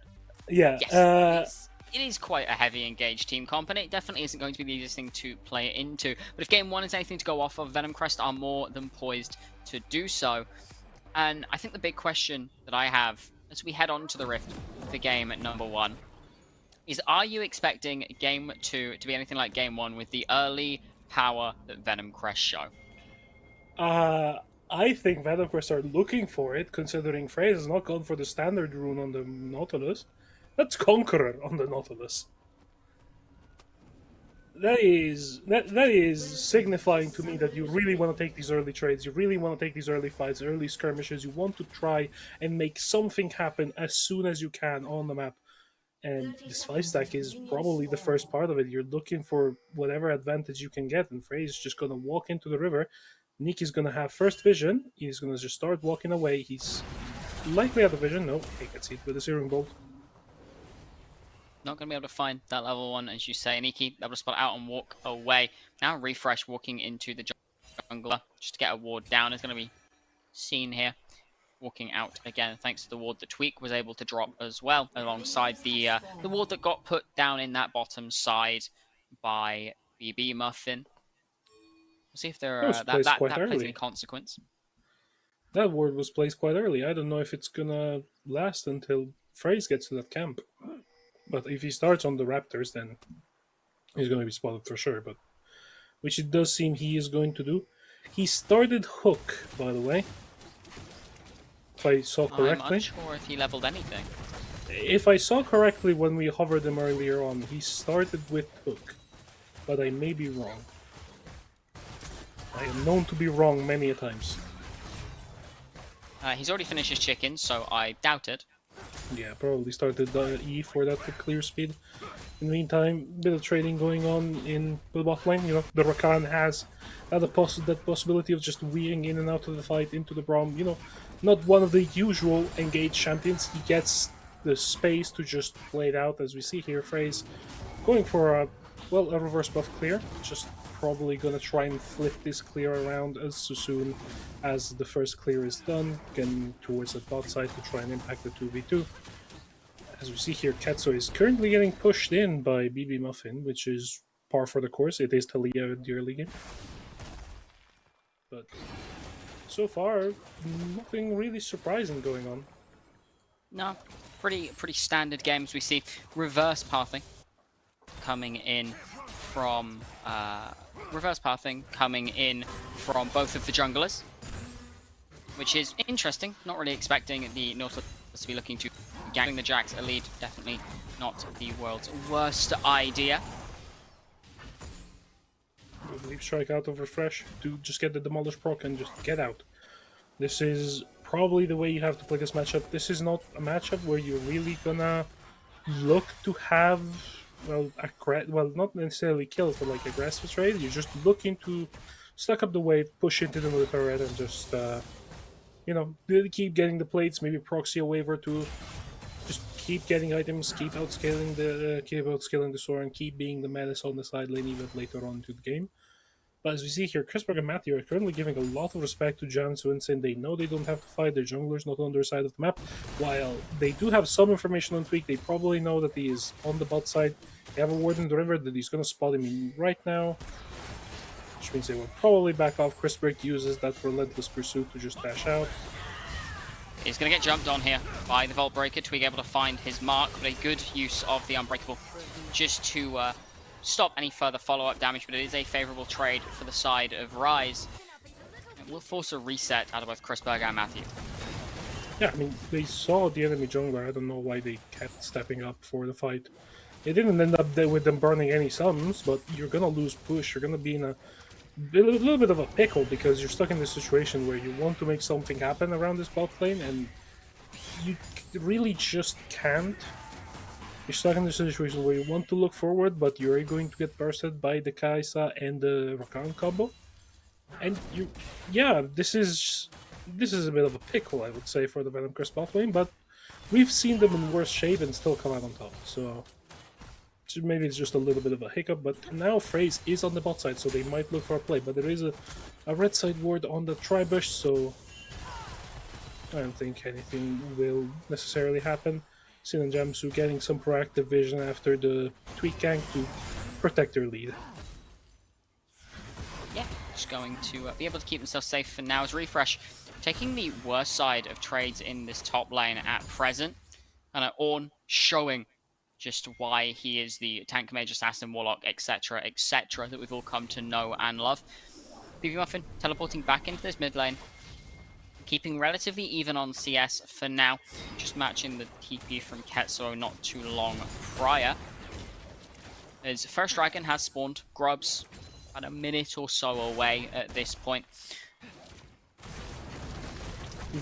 Yeah. Yes, it is quite a heavy engaged team comp, and it definitely isn't going to be the easiest thing to play into. But if Game 1 is anything to go off of, Venomcrest are more than poised to do so. And I think the big question that I have as we head on to the Rift for game number 1 is, are you expecting Game 2 to be anything like Game 1 with the early power that Venomcrest show? I think Venomcrest are looking for it, considering Fraze has not gone for the standard rune on the Nautilus. That's Conqueror on the Nautilus. That is signifying to me that you really want to take these early trades, you really want to take these early fights, early skirmishes, you want to try and make something happen as soon as you can on the map. And this 5-stack is probably the first part of it. You're looking for whatever advantage you can get, and Fraze is just going to walk into the river. Nick is going to have first vision, he's going to just start walking away. He's likely out of vision, no, he can see it with the Searing Bolt. Not going to be able to find that level 1, as you say. Aniki able to spot out and walk away. Now Refresh walking into the jungler just to get a ward down is going to be seen here. Walking out again, thanks to the ward that Tweak was able to drop as well, alongside the ward that got put down in that bottom side by BB Muffin. We'll see if there was placed quite that plays early. any consequence. That ward was placed quite early. I don't know if it's gonna last until Phrase gets to that camp. But if he starts on the Raptors, then he's gonna be spotted for sure. But which it does seem he is going to do. He started Hook, by the way. If I saw correctly. I'm unsure if he leveled anything. If I saw correctly when we hovered him earlier on, he started with Hook. But I may be wrong. I am known to be wrong many a times. He's already finished his chicken, so I doubt it. Yeah, probably started E for that to clear speed. In the meantime, bit of trading going on in the bot lane. You know, the Rakan has had that possibility of just weaving in and out of the fight into the Braum. You know, not one of the usual engaged champions. He gets the space to just play it out, as we see here. Phrase going for a reverse buff clear. Just probably gonna try and flip this clear around as soon as the first clear is done, getting towards the bot side to try and impact the 2v2. As we see here, Ketso is currently getting pushed in by BB Muffin, which is par for the course. It is Talia in the early game. But so far, nothing really surprising going on. No, pretty standard games. We see reverse pathing coming in from both of the junglers, which is interesting. Not really expecting the Nautilus to be looking to gang the Jax elite. Definitely not the world's worst idea. I believe strike out of refresh to just get the demolish proc and just get out. This is probably the way you have to play this matchup. This is not a matchup where you're really gonna look to have not necessarily kills, but like aggressive trade. You're just looking to stack up the weight, push into the military and just keep getting the plates, maybe proxy a wave or two. Just keep getting items, keep outscaling the Soren, keep being the menace on the side lane even later on into the game. But as we see here, Chrisberg and Matthew are currently giving a lot of respect to Jansu and saying they know they don't have to fight, their jungler's not on their side of the map. While they do have some information on Tweak, they probably know that he is on the bot side. They have a ward in the river that he's going to spot him right now, which means they will probably back off. Chrisberg uses that relentless pursuit to just dash out. He's going to get jumped on here by the Vault Breaker. Tweak able to find his mark, but a good use of the Unbreakable just to stop any further follow-up damage, but it is a favourable trade for the side of Rize. It will force a reset out of both Chrisberg and Matthew. Yeah, I mean, they saw the enemy jungler. I don't know why they kept stepping up for the fight. It didn't end up with them burning any summons, but you're going to lose push. You're going to be in a little bit of a pickle because you're stuck in this situation where you want to make something happen around this bot lane and you really just can't. You're stuck in this situation where you want to look forward, but you're going to get bursted by the Kai'Sa and the Rakan combo. And this is a bit of a pickle, I would say, for the Venomcrest bot lane, but we've seen them in worse shape and still come out on top, so maybe it's just a little bit of a hiccup. But now Phrase is on the bot side, so they might look for a play, but there is a red side ward on the Tribush, so I don't think anything will necessarily happen. Sin and Jamsu getting some proactive vision after the Tweak gank to protect their lead. Yeah, just going to be able to keep themselves safe for now as Refresh taking the worst side of trades in this top lane at present. And Ornn showing just why he is the tank mage, assassin, warlock, etc., etc. that we've all come to know and love. BB Muffin teleporting back into this mid lane, keeping relatively even on CS for now, just matching the TP from Ketso not too long prior. As first dragon has spawned, Grubs about a minute or so away at this point.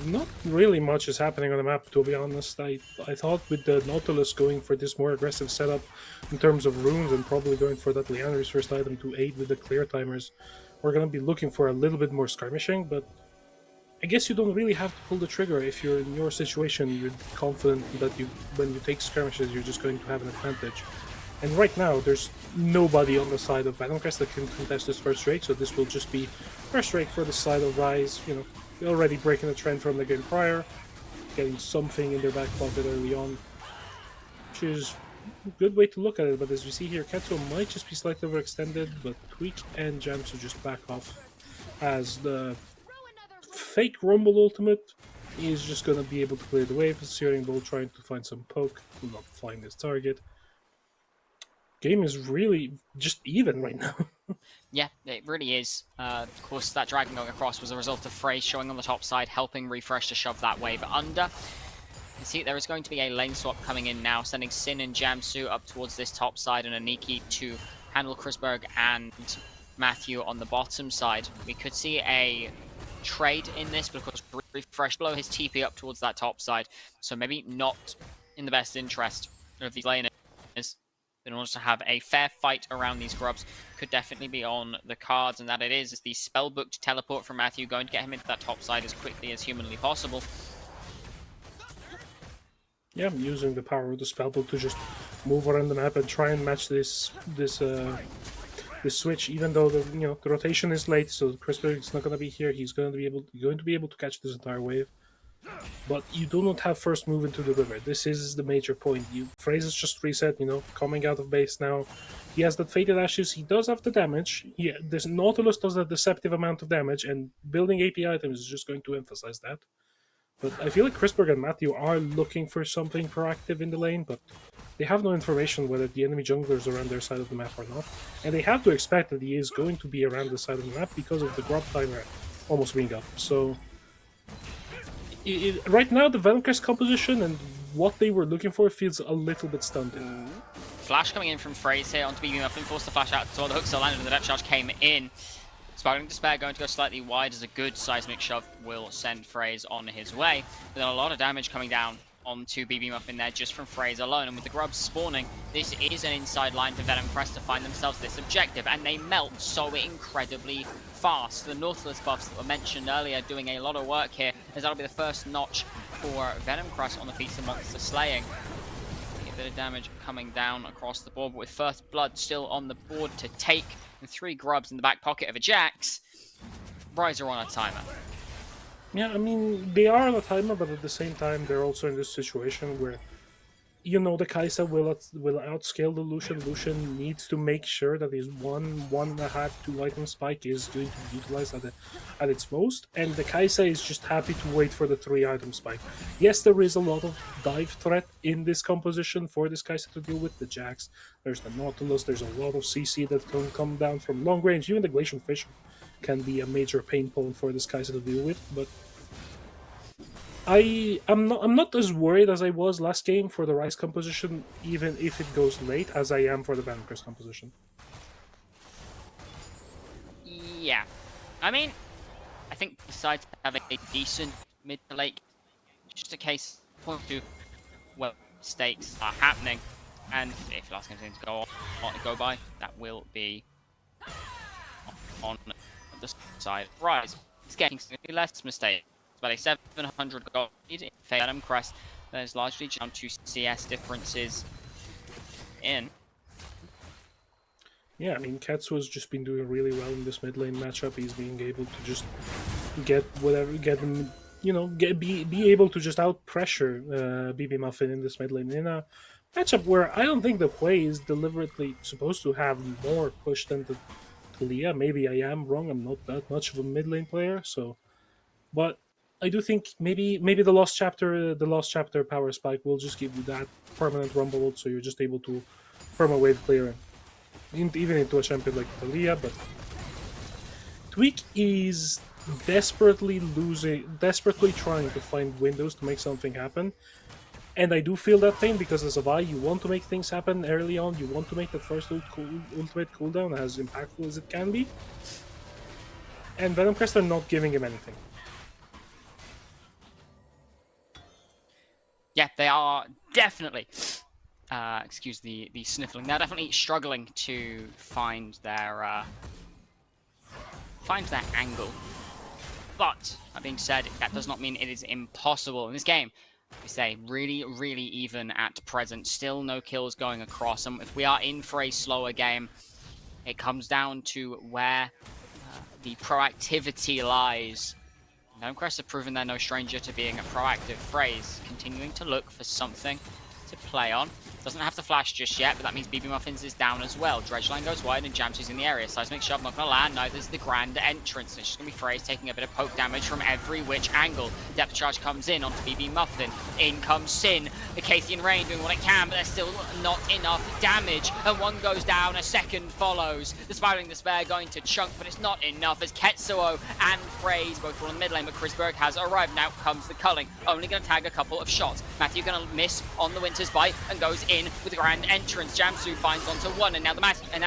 Not really much is happening on the map, to be honest. I thought with the Nautilus going for this more aggressive setup in terms of runes and probably going for that Leander's first item to aid with the clear timers, we're going to be looking for a little bit more skirmishing, but I guess you don't really have to pull the trigger if you're in your situation. You're confident that when you take skirmishes, you're just going to have an advantage. And right now, there's nobody on the side of Venomcrest that can contest this first rake, so this will just be first rake for the side of Rize. You know, already breaking a trend from the game prior, getting something in their back pocket early on, which is a good way to look at it. But as we see here, Ketsu might just be slightly overextended, but Tweak and Jamsu just back off, as the fake Rumble ultimate is just going to be able to clear the wave. Searing Bolt trying to find some poke, will not find his target. Game is really just even right now. Yeah, it really is. Of course, that dragon going across was a result of Frey showing on the top side, helping Refresh to shove that wave under. You see, there is going to be a lane swap coming in now, sending Sin and Jamsu up towards this top side, and Aniki to handle Chrisberg and Matthew on the bottom side. We could see a trade in this, but of course, Refresh blow his TP up towards that top side, so maybe not in the best interest of these laners. In order to have a fair fight around these grubs, could definitely be on the cards, and that it is the spellbooked teleport from Matthew, going to get him into that top side as quickly as humanly possible. Yeah, I'm using the power of the spellbook to just move around the map and try and match this switch. Even though the rotation is late, so Chrisberg is not going to be here. He's going to be able to catch this entire wave. But you do not have first move into the river. This is the major point. Phrase is just reset, coming out of base now. He has that Fated Ashes. He does have the damage. This Nautilus does a deceptive amount of damage, and building AP items is just going to emphasize that. But I feel like Chrisberg and Matthew are looking for something proactive in the lane, but they have no information whether the enemy jungler is around their side of the map or not. And they have to expect that he is going to be around the side of the map because of the grub timer almost being up. So right now, the Venomcrest composition and what they were looking for feels a little bit stunted. Flash coming in from Fraze here onto BB Muffin, forced the flash out so the hooks are landed and the depth charge came in. Sparkling Despair going to go slightly wide as a good seismic shove will send Fraze on his way. But then a lot of damage coming down onto BB Muffin there just from Fraze alone. And with the grubs spawning, this is an inside line for Venomcrest to find themselves this objective. And they melt so incredibly fast. The Nautilus buffs that were mentioned earlier doing a lot of work here, as that'll be the first notch for Venomcrest on the Feast of Monster Slaying. A bit of damage coming down across the board, but with First Blood still on the board to take, and 3 grubs in the back pocket of a Jax, Rize are on a timer. Yeah, I mean, they are on a timer, but at the same time, they're also in this situation where, the Kai'Sa will outscale the Lucian. Lucian needs to make sure that his 1.5, 2 item spike is going to be utilized at its most, and the Kai'Sa is just happy to wait for the 3 item spike. Yes, there is a lot of dive threat in this composition for this Kai'Sa to deal with. The Jax, there's the Nautilus, there's a lot of CC that can come down from long range. Even the Glacial Fish can be a major pain point for this Kai'Sa to deal with, but I'm not as worried as I was last game for the Rize composition, even if it goes late, as I am for the Venomcrest composition. Yeah. I mean, I think besides having a decent mid to late, just a case point to well, mistakes are happening, and if last game seems to go by, that will be on the side of Rize. It's getting significantly less mistakes. About a 700 gold lead in Venomcrest. That is largely down to CS differences in. Yeah, I mean, Katsu has just been doing really well in this mid lane matchup. He's being able to just be able to just out pressure BB Muffin in this mid lane in a matchup where I don't think the play is deliberately supposed to have more push than the Talia. Maybe I am wrong. I'm not that much of a mid lane player, but I do think maybe the Lost Chapter power spike will just give you that permanent rumble ult, so you're just able to perma wave clear even into a champion like Talia. But Tweak is desperately trying to find windows to make something happen, and I do feel that pain because as a Vi, you want to make things happen early on. You want to make that first ultimate cooldown as impactful as it can be, and Venomcrest are not giving him anything. Yeah, they are definitely, excuse the sniffling, they're definitely struggling to find their angle. But, that being said, that does not mean it is impossible. In this game, we say really, really even at present. Still no kills going across. And if we are in for a slower game, it comes down to where the proactivity lies. Venomcrest have proven they're no stranger to being a proactive phrase, continuing to look for something to play on. Doesn't have to flash just yet, but that means BB Muffins is down as well. Dredgeline goes wide and Jamsu's in the area. Seismic shove, not gonna land. No, there's the grand entrance. It's just gonna be Phrase taking a bit of poke damage from every which angle. Depth charge comes in onto BB Muffin. In comes Sin. The Kathian Rain doing what it can, but there's still not enough damage. And one goes down, a second follows. The Spiraling Despair going to chunk, but it's not enough as Ketsuo and Phrase both fall in the mid lane, but Chris Berg has arrived. Now comes the culling. Only gonna tag a couple of shots. Matthew gonna miss on the Winter's Bite and goes in with the grand entrance. Jamsu finds onto one, and now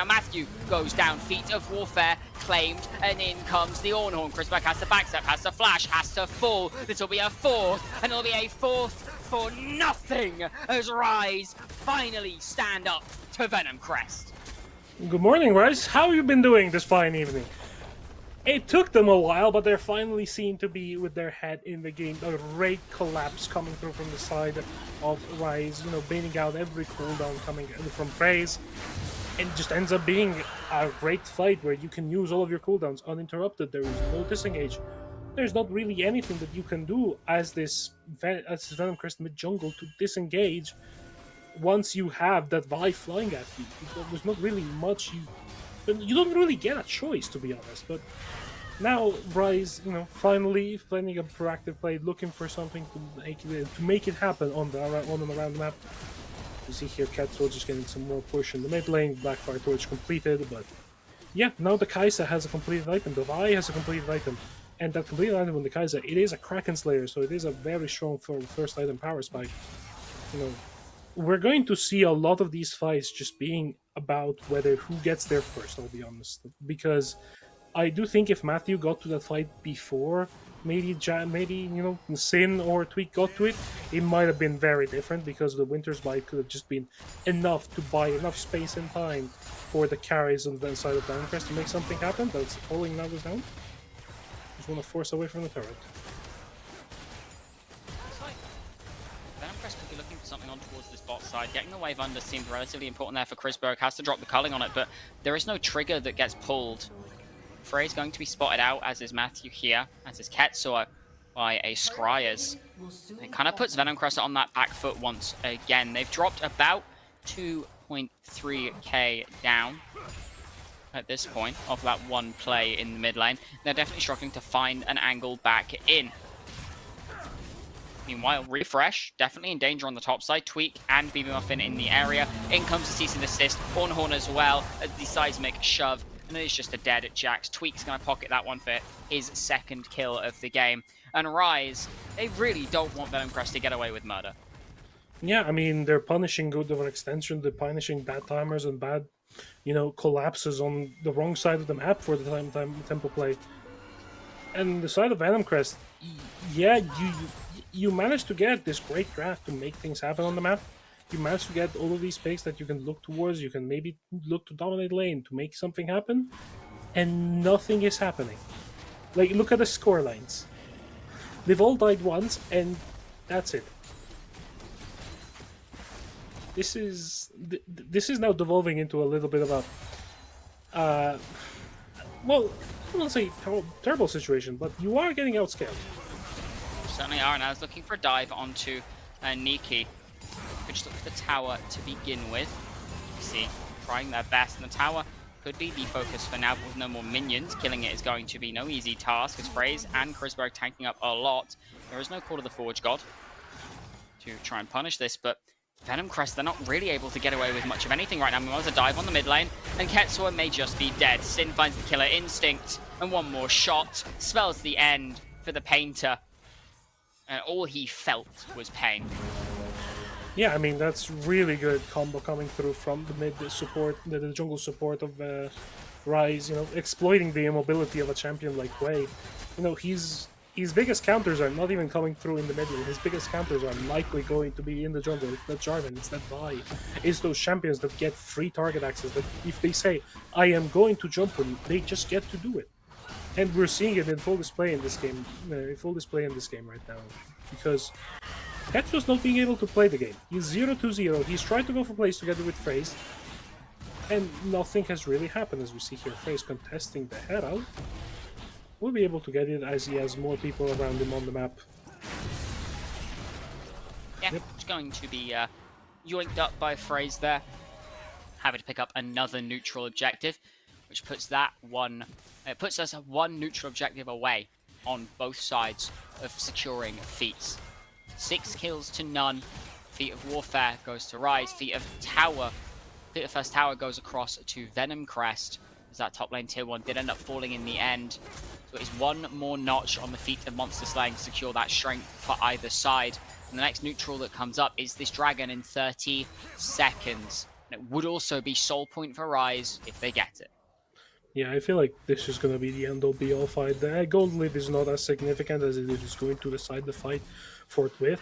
Matthew goes down. Feat of Warfare claimed, and in comes the Ornhorn. Chris Berg has to backstep, has to flash, has to fall. This will be a fourth, and it'll be a fourth for nothing as Rize finally stand up to Venomcrest. Good morning, Rize. How have you been doing this fine evening? It took them a while, but they're finally seen to be with their head in the game. A great collapse coming through from the side of Rize, you know, baiting out every cooldown coming from Phrase. And just ends up being a great fight where you can use all of your cooldowns uninterrupted. There is no disengage. There's not really anything that you can do as this Venomcrest mid-jungle to disengage once you have that Vi flying at you. There's not really much you don't really get a choice, to be honest. But now Rize, you know, finally planning a proactive play, looking for something to make it happen on and around the map. You see here Ketsuo just getting some more push in the mid lane, Blackfire Torch completed, but yeah, now the Kai'Sa has a completed item, the Vi has a completed item, and that completed item on the Kai'Sa, it is a Kraken Slayer, so it is a very strong first item power spike. You know, we're going to see a lot of these fights just being about whether who gets there first, I'll be honest. Because I do think if Matthew got to that fight before, maybe you know, Sin or Tweak got to it, it might have been very different, because the Winter's Bite could have just been enough to buy enough space and time for the carries on the side of Venomcrest to make something happen. But it's pulling now goes down. Just want to force away from the turret. Venomcrest could be looking for something on towards this bot side. Getting the wave under seemed relatively important there for Chris Berg. Has to drop the culling on it, but there is no trigger that gets pulled. Frey's going to be spotted out, as is Matthew here, as is Ketsuo by a Scryers. It kind of puts Venomcrest on that back foot once again. They've dropped about 2.3k down at this point of that one play in the mid lane. They're definitely struggling to find an angle back in. Meanwhile, Refresh, definitely in danger on the top side. Tweak and BB Muffin in the area. In comes the cease and desist. Ornhorn as well, the seismic shove. And it is just a dead at Jax. Tweak's going to pocket that one for his second kill of the game. And Rize, they really don't want Venomcrest to get away with murder. Yeah, I mean, they're punishing good over extension. They're punishing bad timers and bad, you know, collapses on the wrong side of the map for the tempo play. And the side of Venomcrest, yeah, you managed to get this great draft to make things happen on the map. You managed to get all of these picks that you can look towards. You can maybe look to dominate lane to make something happen, and nothing is happening. Like, look at the score lines. They've all died once, and that's it. This is now devolving into a little bit of a, well, I don't want to say terrible situation, but you are getting outscaled. Certainly are, and I was looking for a dive onto Niki. Could just look for the tower to begin with. You see, trying their best, and the tower could be the focus for now, but with no more minions. Killing it is going to be no easy task, as Phrase and Chris Berg tanking up a lot. There is no call to the Forge God to try and punish this, but Venomcrest, they're not really able to get away with much of anything right now. Meanwhile, there's a dive on the mid lane, and Ketsuo may just be dead. Sin finds the killer instinct, and one more shot spells the end for the Painter. And all he felt was pain. Yeah, I mean, that's really good combo coming through from the mid support, the jungle support of Rize, you know, exploiting the immobility of a champion like Wei. You know, his biggest counters are not even coming through in the mid lane. His biggest counters are likely going to be in the jungle. It's that Jarvan, it's that Vi. It's those champions that get free target access, that if they say, I am going to jump on you, they just get to do it. And we're seeing it in full display in this game. Right now, because Ketsu's not being able to play the game. He's 0-2-0. He's trying to go for plays together with FaZe, and nothing has really happened. As we see here, FaZe contesting the head out. We'll be able to get it as he has more people around him on the map. Yeah, it's going to be yoinked up by Fraze there. Happy to pick up another neutral objective, which puts that one. It puts us one neutral objective away on both sides of securing feats. 6 kills to none. Feat of Warfare goes to Rize. Feat of First Tower goes across to Venomcrest, as that top lane tier 1 did end up falling in the end. So it's one more notch on the feat of Monster Slaying to secure that strength for either side. And the next neutral that comes up is this Dragon in 30 seconds. And it would also be soul point for Rize if they get it. Yeah, I feel like this is going to be the end-all be-all fight. The gold lead is not as significant as it is going to decide the fight forthwith.